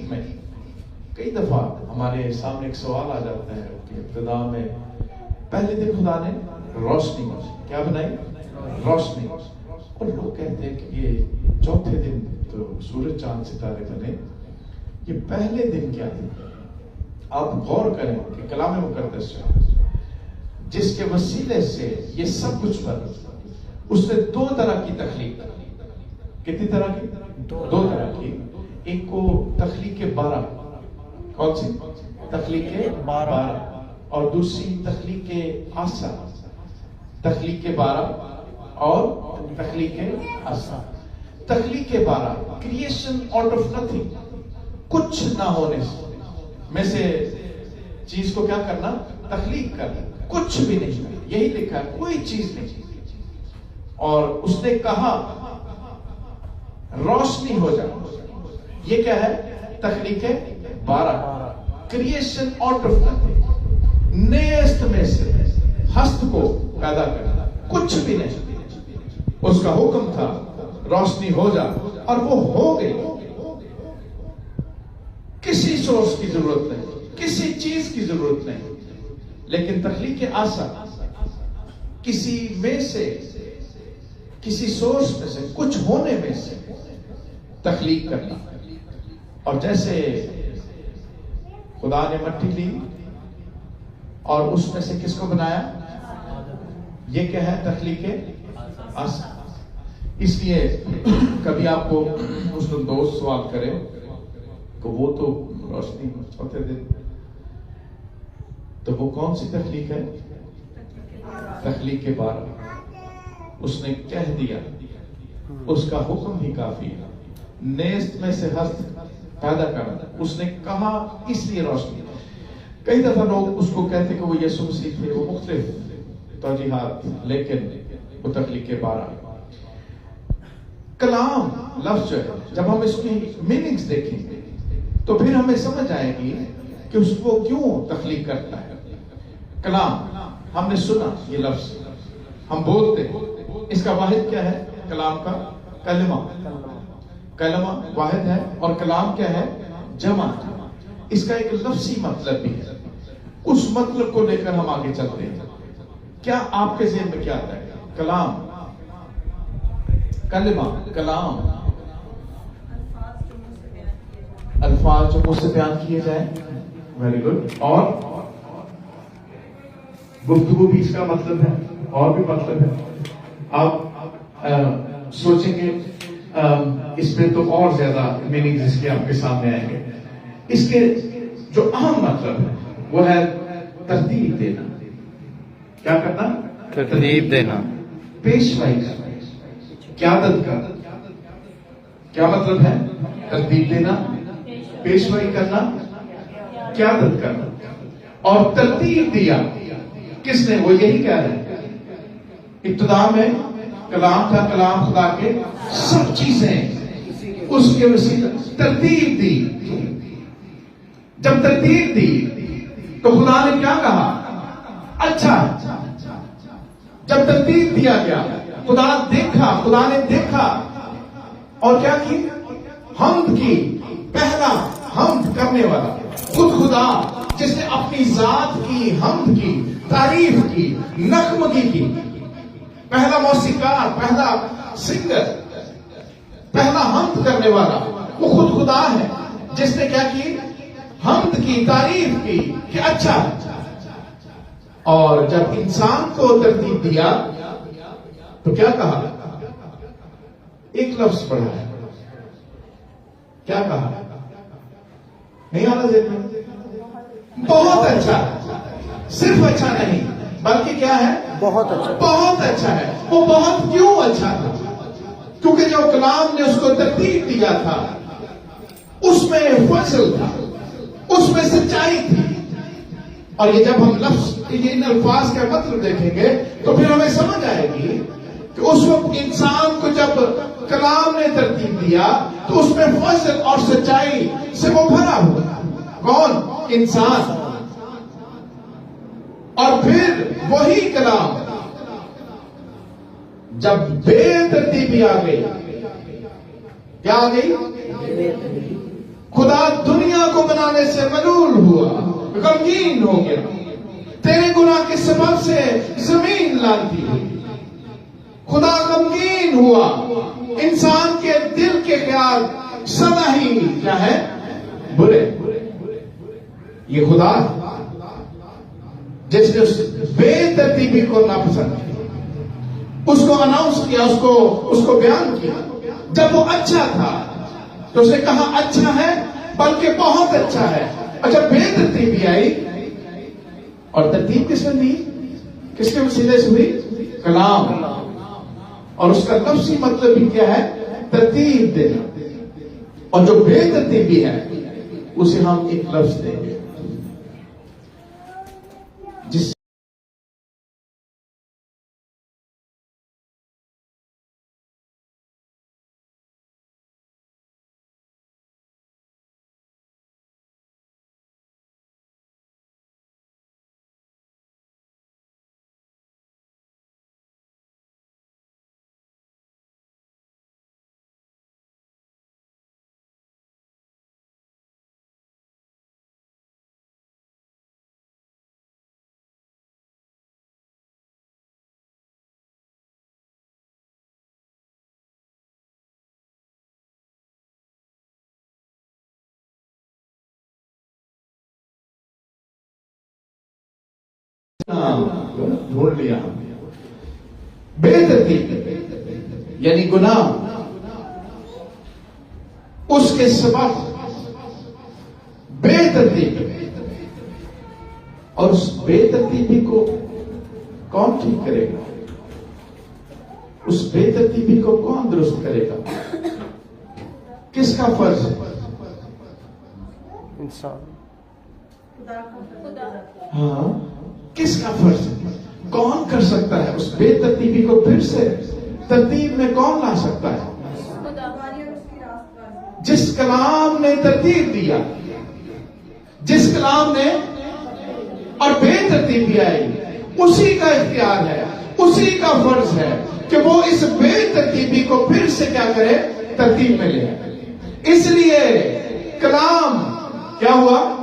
میں کئی دفعہ ہمارے سامنے ایک سوال آ جاتا ہے کہ ابتدا میں پہلے دن خدا نے روشنی کیا بنائی؟ روشنی. اور لوگ کہتے ہیں کہ یہ چوتھے دن تو سورج چاند ستارے بنے، یہ پہلے دن کیا ہے؟ آپ غور کریں کہ کلام مقدس جس کے وسیلے سے یہ سب کچھ بنا، اس نے دو طرح کی تخلیق. کتنی طرح کی؟ دو طرح کی. ایک کو تخلیق 12، کون سی؟ تخلیق 12. اور دوسری تخلیق آسا. تخلیق 12 اور تخلیق آسا. تخلیق 12 کریشن آؤٹ آف نتھنگ، کچھ نہ ہونے میں سے چیز کو کیا کرنا؟ تخلیق کرنا. کچھ بھی نہیں، یہی لکھا ہے، کوئی چیز نہیں. اور اس نے کہا روشنی ہو جائے. یہ کیا ہے؟ تخلیق 12. کریشن آؤٹ آف نتھنگ، نیست میں سے ہست کو پیدا کرنا، کچھ بھی نہیں. اس کا حکم تھا روشنی ہو جا، اور وہ ہو گئی. کسی سورس کی ضرورت نہیں، کسی چیز کی ضرورت نہیں. لیکن تخلیق آسا کسی میں سے، کسی سورس میں سے، کچھ ہونے میں سے تخلیق کرنا. اور جیسے خدا نے مٹی لی اور اس میں سے کس کو بنایا؟ یہ کیا ہے؟ تخلیق آسا. اس لیے کبھی آپ کو مسلم دوست سوال کرے کہ وہ تو روشنی چوتھے دن، تو وہ کون سی تخلیق ہے؟ تخلیق 12. اس نے کہہ دیا، اس کا حکم ہی کافی ہے. نیست میں سے ہست پیدا کرنا، اس نے کہا، اس لیے روشنی. کئی دفعہ لوگ اس کو کہتے کہ وہ یسوع مسیح تھے، وہ مختلف توجیحات، لیکن وہ تخلیق 12. کلام لفظ جو ہے، جب ہم اس کی میننگز دیکھیں گے تو پھر ہمیں سمجھ آئے گی کہ اس کو کیوں تخلیق کرتا ہے. کلام ہم نے سنا، یہ لفظ ہم بولتے، اس کا واحد کیا ہے؟ کلام کا کلمہ. کلمہ واحد ہے، اور کلام کیا ہے؟ جمع. اس کا ایک لفظی مطلب بھی ہے. اس مطلب کو لے کر ہم آگے چلتے ہیں. کیا آپ کے ذہن میں کیا آتا ہے؟ کلام، کلمہ، کلام، الفاظ جو منہ سے بیان کیے جائیں. Very good. اور گفتگو بھی اس کا مطلب ہے، اور بھی مطلب ہے. آپ سوچیں گے اس میں تو اور زیادہ میننگ اس کے آپ کے سامنے آئیں گے. اس کے جو اہم مطلب ہے وہ ہے ترتیب دینا. کیا کرنا؟ ترتیب دینا، پیشوائی کرنا، قیادت کرنا. کیا مطلب ہے؟ ترتیب دینا، پیشوائی کرنا، قیادت کرنا. اور ترتیب دیا کس نے؟ وہ یہی کہہ رہے ہیں. ابتدا میں کلام تھا، کلام خدا کے سب چیزیں اس کے وسیلے ترتیب دی. جب ترتیب دی تو خدا نے کیا کہا؟ اچھا. جب ترتیب دیا گیا، خدا دیکھا، خدا نے دیکھا اور کیا کی؟ حمد کی. پہلا حمد کرنے والا خود خدا، جس نے اپنی ذات کی حمد کی، تعریف کی، نغمگی کی. پہلا موسیقار، پہلا سنگر، پہلا حمد کرنے والا وہ خود خدا ہے، جس نے کیا کی؟ حمد کی، تعریف کی کہ اچھا ہے۔ اور جب انسان کو ترتیب دیا تو کیا کہا؟ ایک لفظ پڑھا ہے، کیا کہا؟ نہیں آ رہا ذہن میں؟ بہت اچھا ہے۔ صرف اچھا نہیں بلکہ کیا ہے؟ بہت اچھا، بہت اچھا ہے۔ وہ بہت کیوں اچھا تھا؟ کیونکہ جو کلام نے اس کو ترتیب دیا تھا اس میں فضل تھا، اس میں سچائی تھی۔ اور یہ جب ہم لفظ ان الفاظ کا مطلب دیکھیں گے تو پھر ہمیں سمجھ آئے گی کہ اس وقت انسان کو جب کلام نے ترتیب دیا تو اس میں فضل اور سچائی سے وہ بھرا ہوا۔ کون؟ انسان۔ اور پھر وہی کلام جب بے ترتیبی آ گئی، کیا آ گئی؟ خدا دنیا کو بنانے سے ملول ہوا، غمگین ہو گیا، تیرے گناہ کے سبب سے زمین لانتی ہوئی، خدا غمگین ہوا، انسان کے دل کے خیال سدا ہی کیا ہے؟ برے۔ یہ خدا جس نے اس بے ترتیبی کو ناپسند کیا، اس کو اناؤنس کیا، اس کو بیان کیا۔ جب وہ اچھا تھا تو اس نے کہا اچھا ہے بلکہ بہت اچھا ہے۔ اور جب بے ترتیبی آئی، اور ترتیب کس نے دی؟ کس کے وسیلے سے ہوئی؟ کلام۔ اور اس کا لفظی مطلب بھی کیا ہے؟ ترتیب دینا۔ اور جو بے ترتیبی ہے اسے ہم ایک لفظ دیں گے جس ڈھونڈ لیا ہم نے۔ بے ترتیب یعنی گناہ، اس کے سبب بے ترتیب، اور اس بے ترتیبی کو کون ٹھیک کرے گا؟ اس بے ترتیبی کو کون درست کرے گا؟ کس کا فرض ہے؟ انسان۔ ہاں، کس کا فرض ہے؟ کون کر سکتا ہے اس بے ترتیبی کو پھر سے ترتیب میں کون لا سکتا ہے؟ جس کلام نے ترتیب دیا، جس کلام نے اور بے ترتیبی آئی، اسی کا اختیار ہے، اسی کا فرض ہے کہ وہ اس بے ترتیبی کو پھر سے کیا کرے؟ ترتیب میں لے آئے۔ اس لیے کلام کیا ہوا؟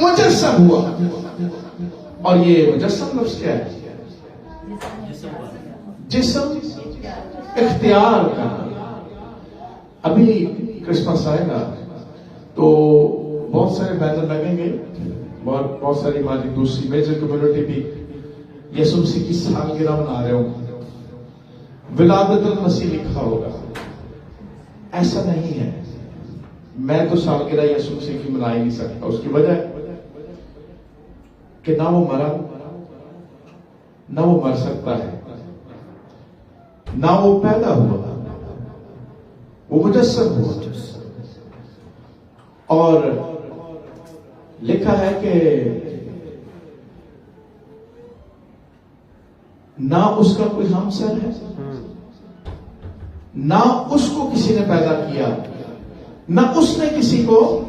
مجسم ہوا۔ اور یہ مجسم لفظ کیا ہے؟ جسم، اختیار کا۔ ابھی کرسمس آئے گا تو بہت سارے بینر لگیں گے، بہت ساری ہماری دوسری میجر کمیونٹی بھی یسوع مسیح کی سالگرہ منا رہے ہوں، ولادت المسیح لکھا ہوگا۔ ایسا نہیں ہے، میں تو سالگرہ یسوع مسیح کی منا ہی نہیں سکتا۔ اس کی وجہ ہے کہ نہ وہ مرا، نہ وہ مر سکتا ہے، نہ وہ پیدا ہوا، وہ مجسم ہوا۔ اور لکھا ہے کہ نہ اس کا کوئی ہمسر ہے، نہ اس کو کسی نے پیدا کیا، نہ اس نے کسی کو۔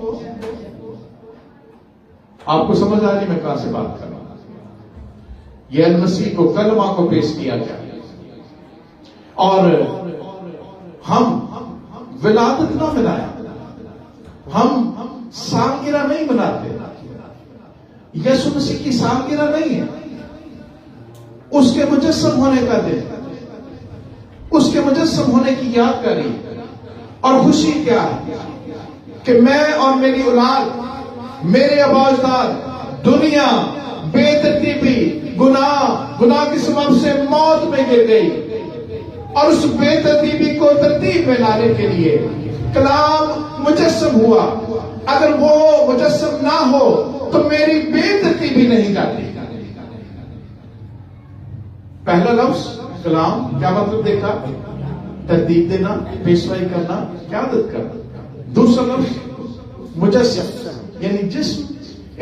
آپ کو سمجھ آ رہی میں کہاں سے بات کر رہا ہوں؟ یہ المسیح کو، کلمہ کو پیش کیا گیا، اور ہم ولادت نہ منائے، ہم سالگرہ نہیں مناتے، یسوع مسیح کی سالگرہ نہیں ہے، اس کے مجسم ہونے کا دن، اس کے مجسم ہونے کی یاد کری. اور خوشی کیا ہے کہ میں اور میری اولاد، میرے آبا اجداد، دنیا بے ترتیبی، گناہ کی سبب سے موت میں گر گئی، اور اس بے ترتیبی کو ترتیب میں لانے کے لیے کلام مجسم ہوا. اگر وہ مجسم نہ ہو تو میری بے ترتیبی نہیں جاتی. پہلا لفظ کلام کیا مطلب دیکھا؟ ترتیب دینا، پیشوائی کرنا، قیادت کرنا. دوسرا لفظ مجسم یعنی جسم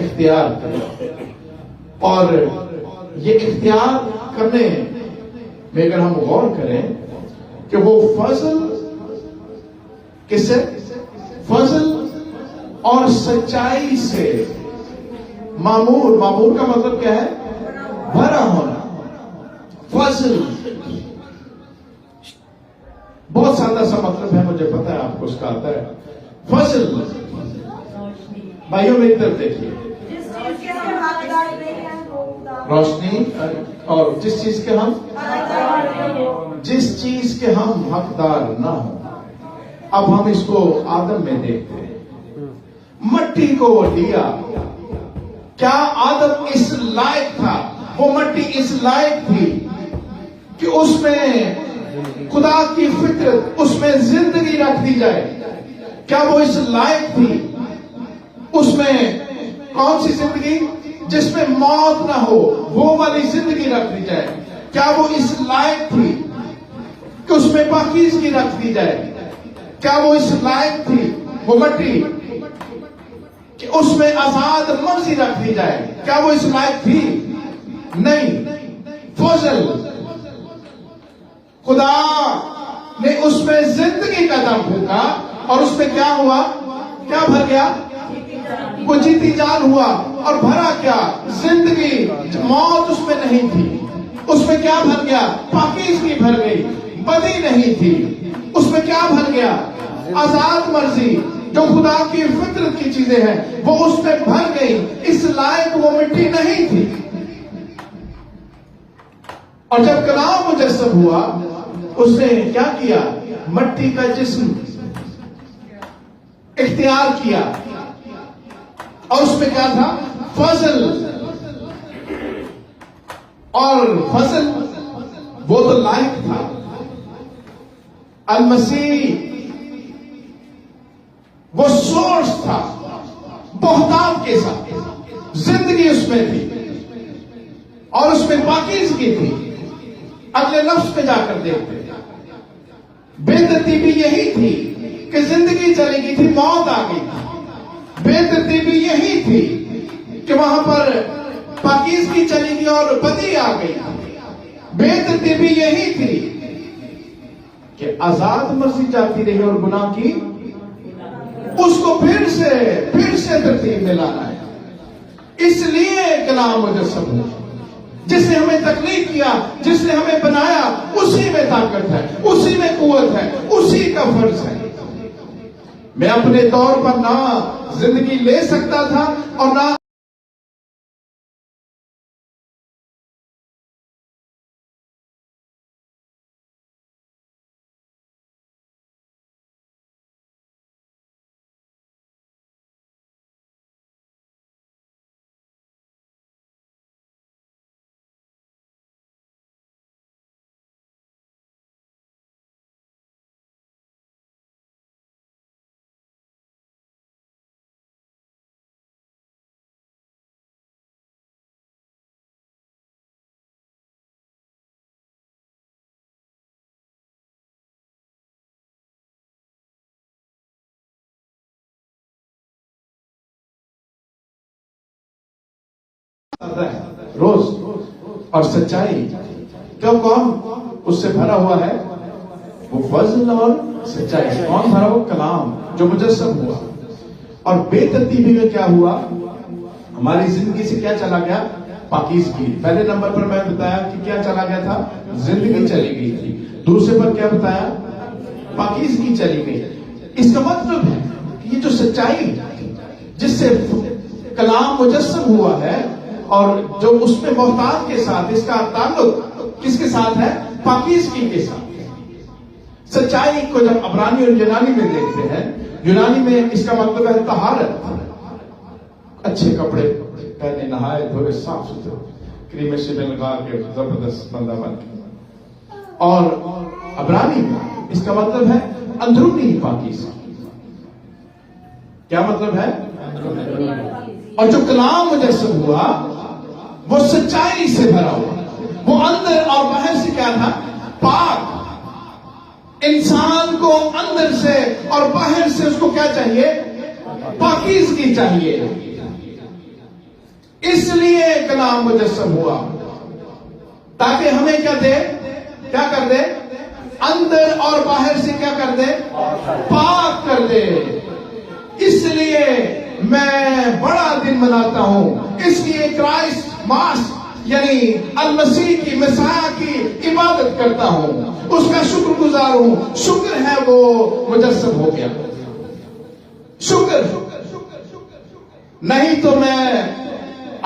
اختیار کرنا. اور یہ اختیار کرنے میں اگر ہم غور کریں کہ وہ فضل کس سے؟ فضل اور سچائی سے معمور کا مطلب کیا ہے؟ بھرا ہونا. فضل بہت سادہ سا مطلب ہے، مجھے پتا ہے آپ کو اس کا آتا ہے. فضل بھائیوں میری طرف دیکھیے، روشنی، اور جس چیز کے ہم حقدار نہ ہوں. اب ہم اس کو آدم میں دیکھتے ہیں. مٹی کو وہ لیا. کیا آدم اس لائق تھا؟ وہ مٹی اس لائق تھی کہ اس میں خدا کی فطرت، اس میں زندگی رکھ دی جائے؟ کیا وہ اس لائق تھی؟ اس میں کون سی زندگی؟ جس میں موت نہ ہو، وہ والی زندگی رکھ دی جائے. کیا وہ اس لائق تھی کہ اس میں پاکیزگی رکھ دی جائے؟ کیا وہ اس لائق تھی وہ مٹی کہ اس میں آزاد مرضی رکھ دی جائے؟ کیا وہ اس لائق تھی؟ نہیں. فضل، خدا نے اس میں زندگی کا دم پھونکا اور اس میں کیا ہوا؟ کیا بھر گیا؟ وہ جیتی جان ہوا. اور بھرا کیا؟ زندگی. موت اس میں نہیں تھی. اس میں کیا بھر گیا؟ پاکیزگی بھر گئی. بدی نہیں تھی. اس میں کیا بھر گیا؟ آزاد مرضی. جو خدا کی فطرت کی چیزیں ہیں وہ اس میں بھر گئی. اس لائق وہ مٹی نہیں تھی. اور جب کلام مجسم ہوا، اس نے کیا کیا؟ مٹی کا جسم اختیار کیا. اور اس میں کیا تھا؟ فضل. اور فضل وہ تو لائق تھا. المسیح وہ سورس تھا، بہتات کے ساتھ زندگی اس میں تھی اور اس میں پاکیزگی تھی. اگلے لفظ پہ جا کر دیکھتے، بے ترتیبی یہی تھی کہ زندگی چلی گئی تھی، موت آ گئی تھی. بے ترتیبی یہی تھی کہ وہاں پر پاکیزگی چلی گئی اور بدی آ گئی. بے ترتیبی یہی تھی کہ آزاد مرضی جاتی رہی اور گناہ کی اس کو پھر سے ترتیب میں لانا ہے. اس لیے کلام مجسم ہوا. جس نے ہمیں تخلیق کیا، جس نے ہمیں بنایا، اسی میں طاقت ہے، اسی میں قوت ہے، اسی کا فرض ہے. میں اپنے طور پر نہ زندگی لے سکتا تھا اور نہ روز اور سچائی. کیوں؟ کون اس سے بھرا ہوا ہے؟ وہ فضل اور سچائی سے. کون بھرا ہوا؟ کلام جو مجسم ہوا. اور بے ترتیبی میں کیا ہوا؟ ہماری زندگی سے کیا چلا گیا؟ پاکیزگی. پہلے نمبر پر میں بتایا کہ کیا چلا گیا تھا؟ زندگی چلی گئی تھی. دوسرے پر کیا بتایا؟ پاکیزگی چلی گئی. اس کا مطلب ہے کہ یہ جو سچائی جس سے کلام مجسم ہوا ہے اور جو اس میں محتاج کے ساتھ، اس کا تعلق کس کے ساتھ ہے؟ پاکیزگی کے ساتھ۔ سچائی کو جب عبرانی اور یونانی میں دیکھتے ہیں، یونانی میں اس کا مطلب ہے طہارت، اچھے کپڑے پہنے، نہائے دھوئے، صاف ستھرے، کریم سے لگا کے زبردست بندہ بن کے۔ اور عبرانی میں اس کا مطلب ہے اندرونی پاکیزگی۔ کیا مطلب ہے؟ اور جو کلام مجسم ہوا وہ سچائی سے بھرا ہوا، وہ اندر اور باہر سے کیا تھا؟ پاک۔ انسان کو اندر سے اور باہر سے اس کو کیا چاہیے؟ پاکیزگی چاہیے۔ اس لیے کلام مجسم ہوا تاکہ ہمیں کیا دے؟ کیا کر دے؟ اندر اور باہر سے کیا کر دے؟ پاک کر دے۔ اس لیے میں بڑا دن مناتا ہوں، اس لیے کرائسٹ ماس یعنی المسیح کی، مسیح کی عبادت کرتا ہوں، اس کا شکر گزار ہوں۔ شکر ہے وہ مجسم ہو گیا، شکر نہیں تو میں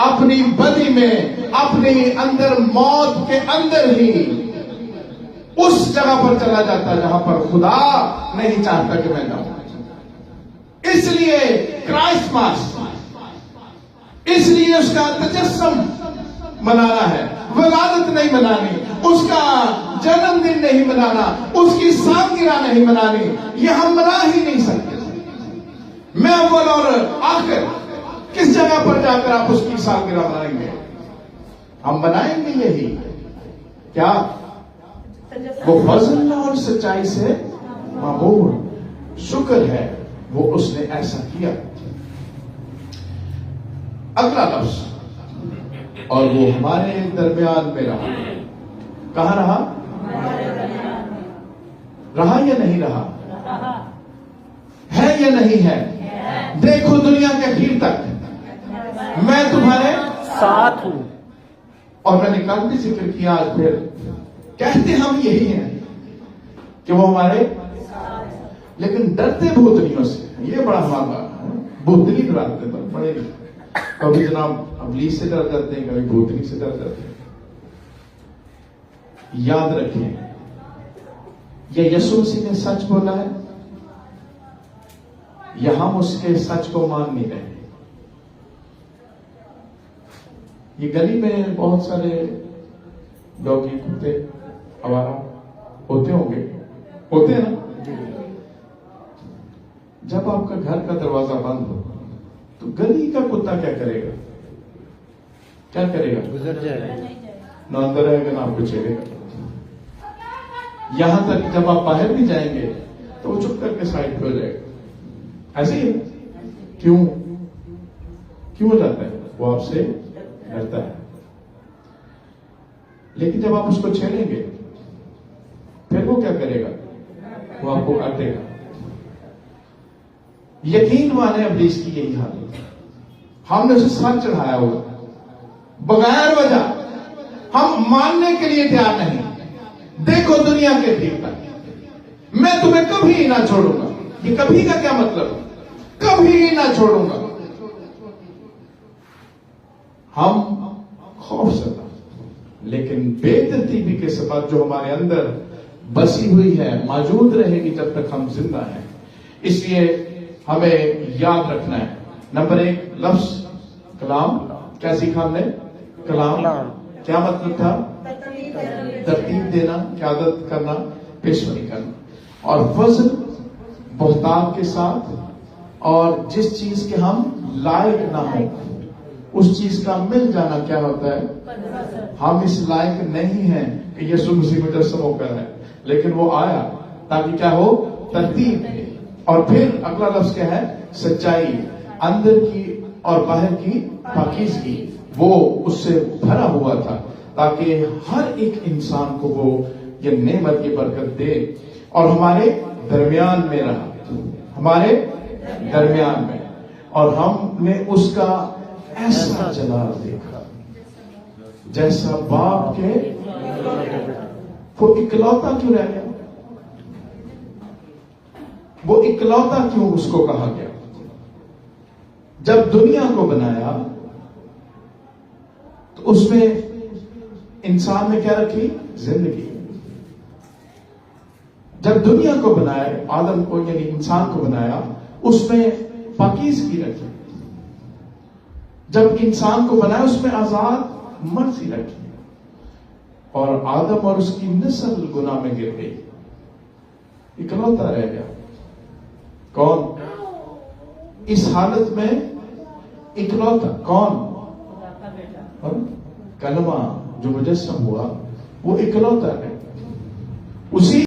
اپنی بدی میں، اپنی اندر موت کے اندر ہی اس جگہ پر چلا جاتا جہاں پر خدا نہیں چاہتا کہ میں جاؤں۔ اس لیے کرائسٹ ماس، اس لیے اس کا تجسم منانا ہے، ولادت نہیں منانی، اس کا جنم دن نہیں منانا، اس کی سالگرہ نہیں منانی، یہ ہم منا ہی نہیں سکتے۔ میں اول اور آخر کس جگہ پر جا کر آپ اس کی سالگرہ منائیں گے؟ ہم منائیں گے یہی کیا؟ وہ فضل اور سچائی سے معمور، شکر ہے وہ اس نے ایسا کیا۔ اگلا لفظ، اور وہ ہمارے درمیان میں رہا۔ کہاں رہا؟ رہا یا نہیں رہا؟ ہے یا نہیں ہے؟ دیکھو دنیا کے اخیر تک میں تمہارے ساتھ ہوں۔ اور میں نے کل بھی ذکر کیا، آج پھر کہتے ہم یہی ہیں کہ وہ ہمارے، لیکن ڈرتے بھوتنیوں سے۔ یہ بڑا ہمارا بھوتنی ڈراتے تو بڑے، کبھی جناب ابلیس سے ڈر جاتے ہیں، کبھی بھوتنی سے ڈر جاتے ہیں۔ یاد رکھیں، یہ یسوع مسیح نے سچ بولا ہے یا ہم اس کے سچ کو مان نہیں رہے؟ یہ گلی میں بہت سارے ڈوگی، کتے، آوارہ ہوتے ہوں گے، ہوتے ہیں نا؟ جب آپ کا گھر کا دروازہ بند ہو تو گلی کا کتا کیا کرے گا؟ کیا کرے گا؟ گزر جائے، نہ اندر رہے گا نہ آپ کو چھیڑے گا۔ یہاں تک جب آپ باہر بھی جائیں گے تو وہ چپ کر کے سائڈ پہ ہو جائے گا۔ ایسے ہی کیوں ہو جاتا ہے؟ وہ آپ سے ڈرتا ہے۔ لیکن جب آپ اس کو چھیڑیں گے پھر وہ کیا کرے گا؟ وہ آپ کو کاٹے گا۔ یقین مانے ابلیس کی یہی حالت ہے۔ ہم نے اسے سر چڑھایا ہوا بغیر وجہ، ہم ماننے کے لیے تیار نہیں۔ دیکھو دنیا کے دیر تک میں تمہیں کبھی نہ چھوڑوں گا۔ یہ کبھی کا کیا مطلب؟ کبھی نہ چھوڑوں گا۔ ہم خوف زدہ لیکن بے ترتیبی کے سبب جو ہمارے اندر بسی ہوئی ہے موجود رہے گی جب تک ہم زندہ ہیں۔ اس لیے ہمیں یاد رکھنا ہے، نمبر 1 لفظ کلام۔ کیا سیکھا ہم نے؟ کلام کیا مطلب تھا؟ ترتیب دینا، قیادت کرنا، پیشوئی کرنا۔ اور فضل بہتات کے ساتھ، اور جس چیز کے ہم لائق نہ ہوں اس چیز کا مل جانا کیا ہوتا ہے؟ ہم اس لائق نہیں ہیں کہ یسوع مسیح مجسم ہو کر ہے، لیکن وہ آیا تاکہ کیا ہو؟ ترتیب ہے۔ اور پھر اگلا لفظ کیا ہے؟ سچائی، اندر کی اور باہر کی پاکیزگی، وہ اس سے بھرا ہوا تھا تاکہ ہر ایک انسان کو وہ یہ نعمت کی برکت دے۔ اور ہمارے درمیان میں رہا، ہمارے درمیان میں، اور ہم نے اس کا ایسا جلال دیکھا جیسا باپ کے۔ وہ اکلوتا کیوں رہ گیا؟ وہ اکلوتا کیوں اس کو کہا گیا؟ جب دنیا کو بنایا اس میں انسان نے کیا رکھی؟ زندگی. جب دنیا کو بنایا، آدم کو یعنی انسان کو بنایا، اس میں پاکیزگی رکھی. جب انسان کو بنایا اس میں آزاد مرضی رکھی، اور آدم اور اس کی نسل گناہ میں گر گئی. اکلوتا رہ گیا. کون اس حالت میں اکلوتا؟ کون؟ کلمہ جو مجسم ہوا وہ اکلوتا ہے. اسی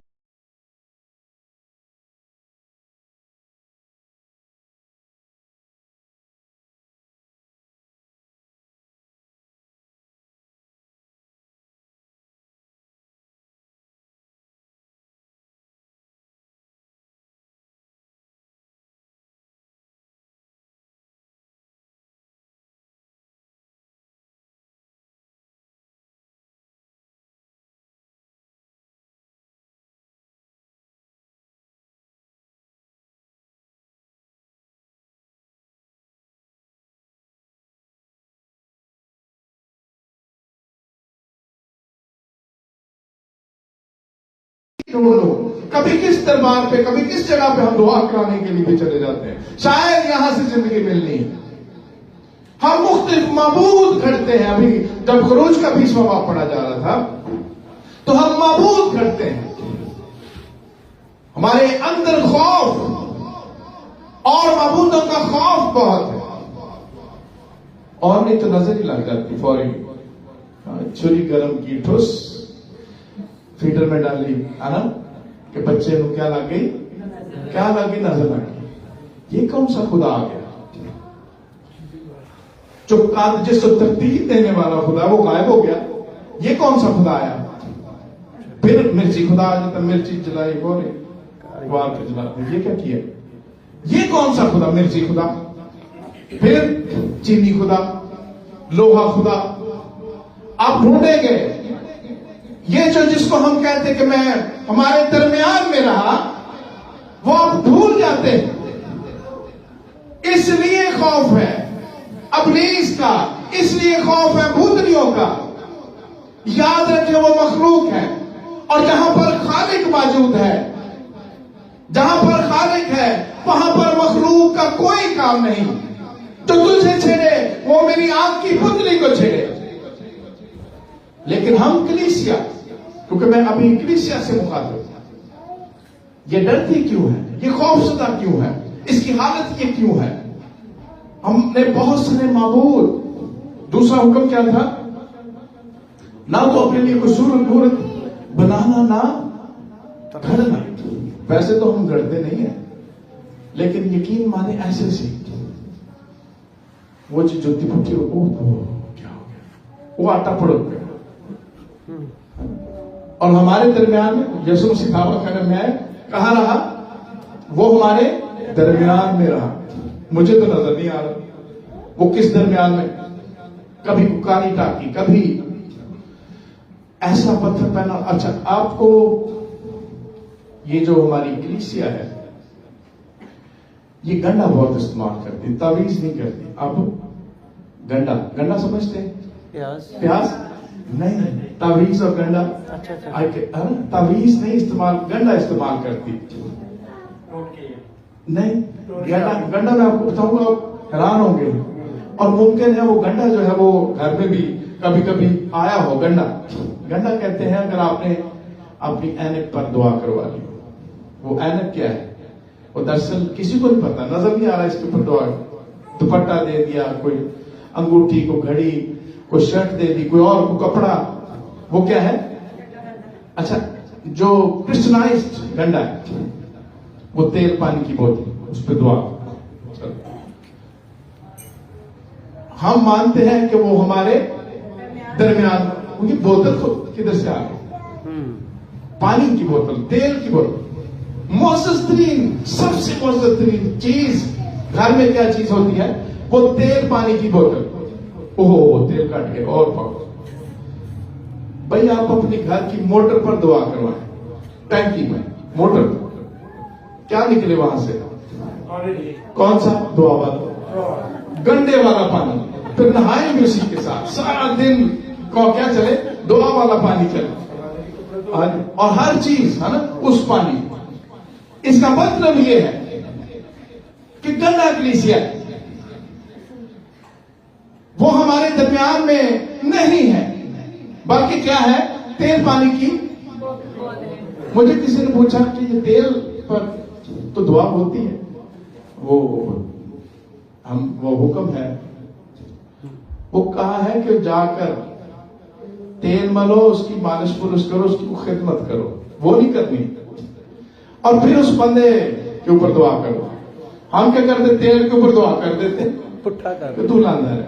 کبھی کس دربار پہ، کبھی کس جگہ پہ ہم دعا کرانے کے لیے بھی چلے جاتے ہیں، شاید یہاں سے زندگی ملنی ہے. ہم مختلف معبود گھڑتے ہیں. ابھی جب خروج کا 20واں باب پڑھا جا رہا تھا تو ہم معبود گھڑتے ہیں. ہمارے اندر خوف اور معبودوں کا خوف بہت ہے. اور نہیں تو نظر ہی لگ جاتی فوری. چھری گرم کی ٹھوس فیڈر میں ڈالی ہے نا کہ بچے کو کیا لگ گئی، کیا لگ گئی؟ نظر لگ گئی. یہ کون سا خدا آ گیا؟ جس کو ترتیب دینے والا خدا وہ غائب ہو گیا. یہ کون سا خدا آیا؟ پھر مرچی خدا آ جاتا. مرچی جلائی بولے وار کے جلاتے. یہ کیا کیا؟ یہ کون سا خدا؟ مرچی خدا، پھر چینی خدا، لوہا خدا. آپ ڈھونڈیں گے یہ جو جس کو ہم کہتے کہ میں ہمارے درمیان میں رہا، وہ آپ بھول جاتے ہیں. اس لیے خوف ہے ابلیس کا، اس لیے خوف ہے بھوتنیوں کا. یاد رکھیں وہ مخلوق ہے، اور جہاں پر خالق موجود ہے، جہاں پر خالق ہے وہاں پر مخلوق کا کوئی کام نہیں. جو تجھے چھیڑے وہ میری آنکھ کی پتلی کو چھیڑے. لیکن ہم کلیسیا، کیونکہ میں ابھی کلیسیا سے مخاطب ہوں، یہ ڈرتی کیوں ہے؟ یہ خوف زدہ کیوں ہے؟ اس کی حالت یہ کیوں ہے؟ ہم نے بہت سارے معبود. دوسرا حکم کیا تھا؟ نہ تو اپنے لیے کوئی صورت مورت بنانا، نہ گھڑنا. ویسے تو ہم گھڑتے نہیں ہیں، لیکن یقین مانے ایسے سے وہ چیز جو پٹھی وہ کیا ہو گیا، وہ آٹا پڑک گیا. اور ہمارے درمیان میں یسوع مسیح دعویٰ کرنے میں کہاں رہا؟ وہ ہمارے درمیان میں رہا. مجھے تو نظر نہیں آ رہا وہ کس درمیان میں. کبھی کاری ٹاکی، کبھی ایسا پتھر پہنا. اچھا، آپ کو یہ جو ہماری کلیسیا ہے یہ گنڈا بہت استعمال کرتی، تعویذ نہیں کرتی. اب گنڈا سمجھتے ہیں؟ پیاز نہیں، تعویذ اور گنڈا. تعویذ نہیں استعمال، گنڈا استعمال کرتی. نہیں، گنڈا میں آپ کو بتاؤں گا آپ حیران ہوں گے. اور ممکن ہے وہ گنڈا جو ہے وہ گھر میں بھی کبھی کبھی آیا ہو. گنڈا کہتے ہیں اگر آپ نے اپنی اینک پر دعا کروا لی. وہ اینک کیا ہے؟ وہ دراصل کسی کو نہیں پتا، نظر نہیں آ رہا اس کے اوپر دعا. دوپٹہ دے دیا، کوئی انگوٹھی، کو گھڑی، کوئی شرٹ دے دی، کوئی اور کو کپڑا. وہ کیا ہے؟ اچھا، جو کرسچنائزڈ گنڈا ہے وہ تیل پانی کی بوتل، اس پہ دعا. ہم مانتے ہیں کہ وہ ہمارے درمیان. یہ بوتل کدھر سے آ گئی؟ پانی کی بوتل، تیل کی بوتل. معزز ترین، سب سے معزز ترین چیز گھر میں کیا چیز ہوتی ہے؟ وہ تیل پانی کی بوتل. اوہ تیل کٹ گئے اور پاؤ. بھائی آپ اپنی گھر کی موٹر پر دعا کروائیں، ٹینکی میں موٹر کیا نکلے وہاں سے؟ کون سا؟ دعا والا، گنڈے والا پانی. پھر نہائیں بھی اسی کے ساتھ، سارا دن کو کیا چلے، دعا والا پانی چلے، اور ہر چیز ہے نا اس پانی۔ اس کا مطلب یہ ہے کہ گندا کلیسیا وہ ہمارے درمیان میں نہیں ہے، بلکہ کیا ہے، تیل پانی کی۔ مجھے کسی نے پوچھا کہ یہ تیل پر تو دعا ہوتی ہے، وہ حکم ہے، وہ کہا ہے کہ جا کر تیل ملو، اس کی مالش پولش کرو، اس کی خدمت کرو، وہ نہیں کرنی، اور پھر اس بندے کے اوپر دعا کرو۔ ہم کیا کرتے، تیل کے اوپر دعا کر دیتے کہ تو لانا ہے،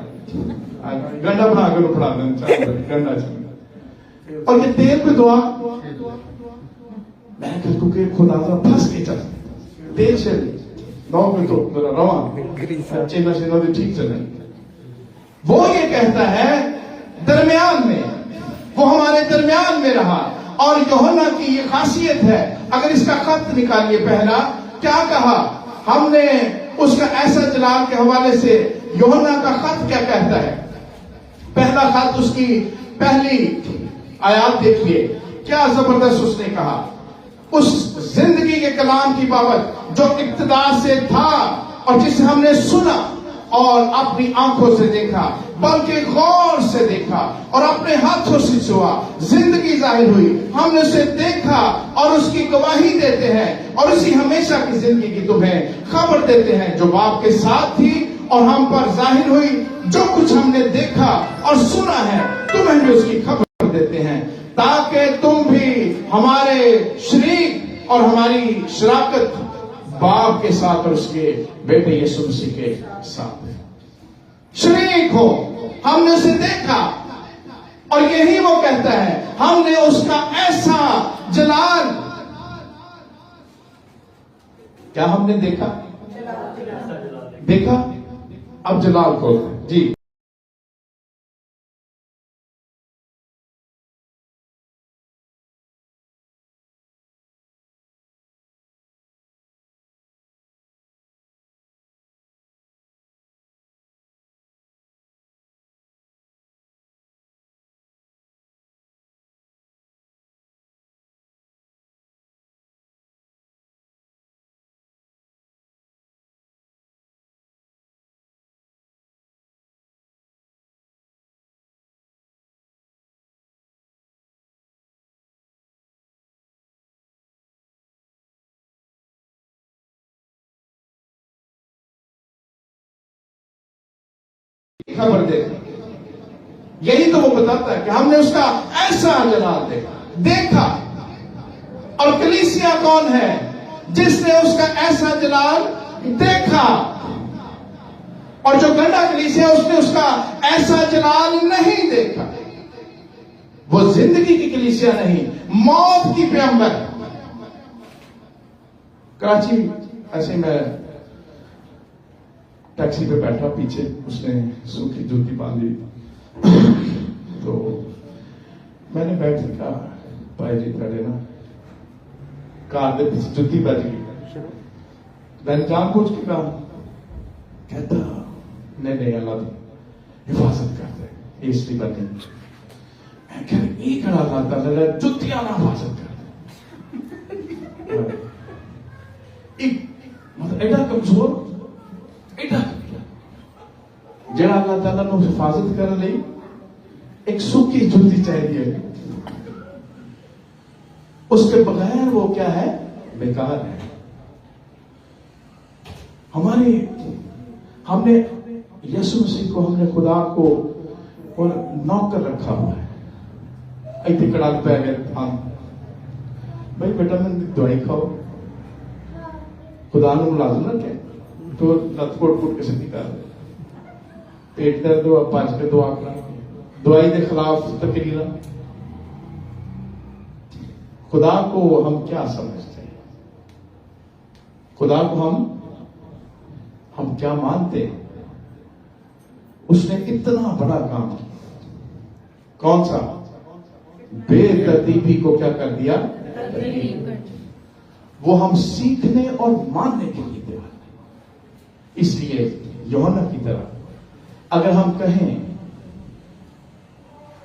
گنڈا بنا کر اپڑا دینا، گنڈا چاہیے، اور یہ تیل پہ دعا۔ میں کہتا ہوں کہ خدا کا پھنس کے چل تیل سے نو میں تو میرا رواں چینا سے نو ٹھیک چلے۔ وہ یہ کہتا ہے درمیان میں، وہ ہمارے درمیان میں رہا، اور یوحنا کی یہ خاصیت ہے۔ اگر اس کا خط نکالیے، پہلا کیا کہا ہم نے، اس کا ایسا جلال کے حوالے سے یوحنا کا خط کیا کہتا ہے؟ پہلا خط، اس کی پہلی آیات دیکھیے، کیا زبردست اس نے کہا۔ اس زندگی کے کلام کی بابت جو ابتدا سے تھا، اور جسے ہم نے سنا اور اپنی آنکھوں سے دیکھا، بلکہ غور سے دیکھا اور اپنے ہاتھوں سے چھوا، زندگی ظاہر ہوئی، ہم نے اسے دیکھا اور اس کی گواہی دیتے ہیں، اور اسی ہمیشہ کی زندگی کی تمہیں خبر دیتے ہیں جو باپ کے ساتھ تھی اور ہم پر ظاہر ہوئی۔ جو کچھ ہم نے دیکھا اور سنا ہے تمہیں بھی اس کی خبر دیتے ہیں، تاکہ تم بھی ہمارے شریک اور ہماری شراکت باپ کے ساتھ اور اس کے بیٹے یسوع مسیح کے ساتھ شریک ہو۔ ہم نے اسے دیکھا، اور یہی وہ کہتا ہے، ہم نے اس کا ایسا جلال، کیا ہم نے دیکھا؟ دیکھا، اب جلال کو جی خبر دیتے، یہی تو وہ بتاتا ہے کہ ہم نے اس کا ایسا جلال دیکھا۔ اور کلیسیا کون ہے جس نے اس کا ایسا جلال دیکھا؟ اور جو گنڈا کلیسیا، اس نے اس کا ایسا جلال نہیں دیکھا۔ وہ زندگی کی کلیسیا نہیں، موت کی پیغمبر۔ کراچی ایسے میں ٹیکسی پہ بیٹھا، پیچھے اس نے سوکھی جوتی باندھی، تو میں نے بیٹھ کہا بھائی جی پہلے نا کار دے پیچھے جوتی بج گئی، میں نے جان بوجھ کے کہا، کہتا نہیں اللہ حفاظت کرتے اس لیے بات نہیں، میں کہہ رہا ایک اللہ تعالیٰ جوتیاں نہ حفاظت کرتے، مطلب ایڈا کمزور، جڑا اللہ تعالیٰ نے حفاظت کرنے لئی ایک سوکھی جوتی چاہیے، اس کے بغیر وہ کیا ہے، بیکار ہے۔ ہم نے یسوع مسیح کو، ہم نے خدا کو نوکر رکھا ہوا ہے۔ ایک کڑا پہ گئے ہم، بھائی بیٹا میں دوائی کھاؤ، خدا نے ملازم رکھے تو لت کوٹ کے ساتھ نکال دے، پیٹ درد ہو اب پانچ کے دعا کرنا، دوائی کے خلاف تقریر۔ خدا کو ہم کیا سمجھتے ہیں؟ خدا کو ہم کیا مانتے ہیں؟ اس نے اتنا بڑا کام کیا، کون سا؟ بے ترتیبی کو کیا کر دیا؟ وہ ہم سیکھنے اور ماننے کے لیے تیار ہیں۔ اس لیے یوحنا کی طرح اگر ہم کہیں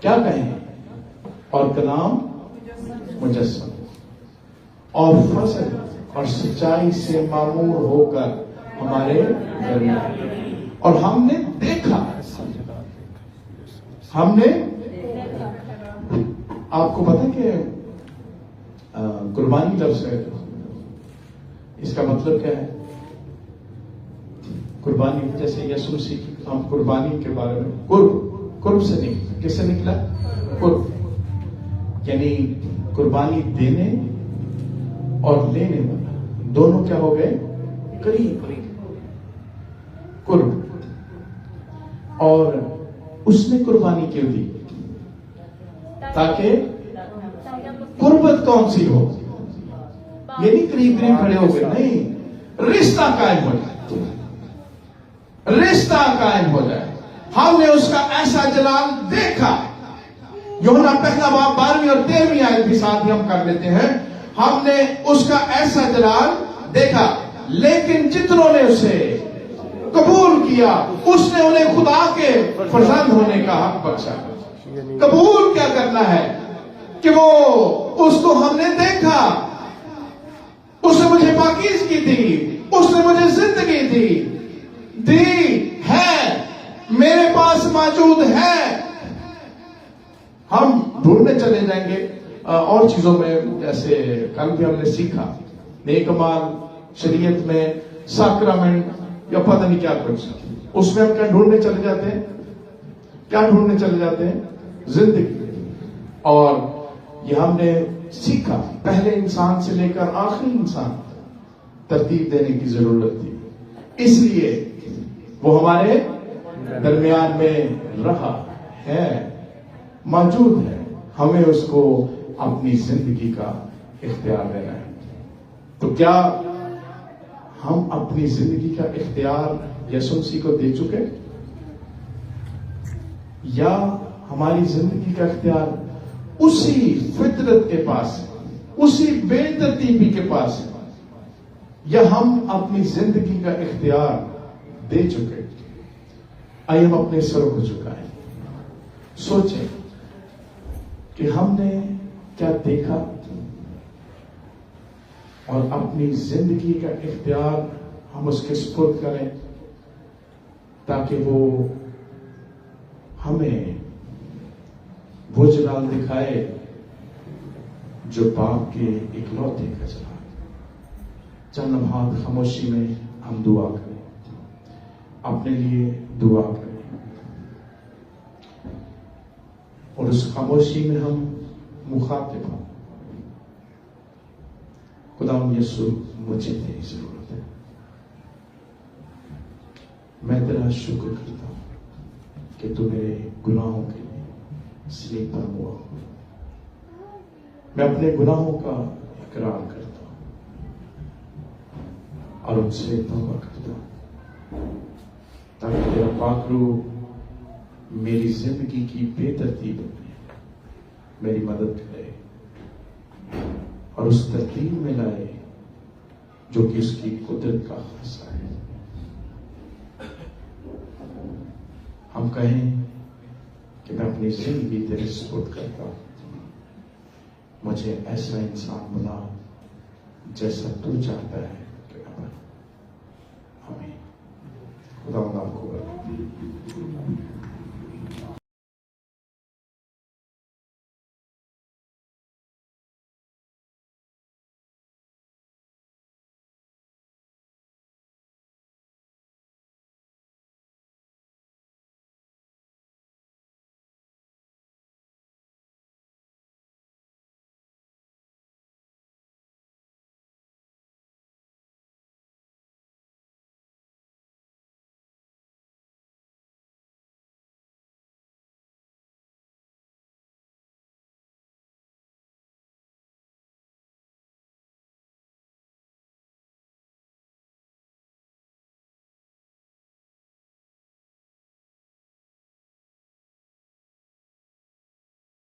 کیا کہیں اور کلام مجسم اور فضل اور سچائی سے معمور ہو کر ہمارے درمیان، اور ہم نے دیکھا، ہم نے آپ کو پتا کہ قربانی لفظ ہے، اس کا مطلب کیا ہے؟ قربانی جیسے یسوع مسیح کی ہم قربانی کے بارے میں قرب سے نکلا، کس سے نکلا؟ قرب، یعنی قربانی دینے اور لینے والا دونوں کیا ہو گئے؟ قریب، قرب۔ اور اس نے قربانی کیوں دی؟ تاکہ قربت کون سی ہو؟ یہ نہیں قریب کھڑے ہو گئے، نہیں، رشتہ قائم ہو جائے، رشتہ قائم ہو جائے۔ ہم نے اس کا ایسا جلال دیکھا، یوحنا پہلا باب 12ویں اور 13ویں آیت بھی ساتھ ہی ہم کر لیتے ہیں۔ ہم نے اس کا ایسا جلال دیکھا، لیکن جتنوں نے اسے قبول کیا اس نے انہیں خدا کے فرزند ہونے کا حق بخشا۔ قبول کیا کرنا ہے کہ وہ اس کو ہم نے دیکھا، اس نے مجھے پاکیزگی دی، اس نے مجھے زندگی دی ہے، میرے پاس موجود ہے۔ ہم ڈھونڈنے چلے جائیں گے اور چیزوں میں، جیسے کل بھی ہم نے سیکھا نیک اعمال، شریعت میں ساکرامنٹ یا پتہ نہیں کیا کچھ، اس میں ہم کیا ڈھونڈنے چلے جاتے ہیں؟ کیا ڈھونڈنے چلے جاتے ہیں؟ زندگی۔ اور یہ ہم نے سیکھا پہلے انسان سے لے کر آخری انسان ترتیب دینے کی ضرورت تھی، اس لیے وہ ہمارے درمیان میں رہا ہے، موجود ہے، ہمیں اس کو اپنی زندگی کا اختیار دینا ہے۔ تو کیا ہم اپنی زندگی کا اختیار یسوع مسیح کو دے چکے، یا ہماری زندگی کا اختیار اسی فطرت کے پاس ہے، اسی بے ترتیبی کے پاس ہے، یا ہم اپنی زندگی کا اختیار دے چکے؟ آئیے ہم اپنے سر کو جھکائیں، سوچیں کہ ہم نے کیا دیکھا اور اپنی زندگی کا اختیار ہم اس کے سپرد کریں، تاکہ وہ ہمیں وہ جلال دکھائے جو باپ کے اکلوتے کا جلال۔ چند لمحات خاموشی میں ہم دعا کریں، اپنے لیے دعا کریں، اور اس خاموشی میں ہم مخاطب ہوں، خدا یسوع مجھے تیری ضرورت ہے، میں تیرا شکر کرتا ہوں کہ تو میرے گناہوں کے لیے صلیب پر ہوا، میں اپنے گناہوں کا اقرار کرتا ہوں اور ان سے توبہ کرتا ہوں، تاکہ تیرا پاک روح میری زندگی کی بے ترتیب میں میری مدد کرے اور اس ترتیب میں لائے جو کہ اس کی قدرت کا خاصہ ہے۔ ہم کہیں کہ میں اپنی زندگی تیرے سپرد کرتا ہوں، مجھے ایسا انسان بنا جیسا تو چاہتا ہے کہ میں بنوں۔ آمین۔ خدا آپ کو برکت دے۔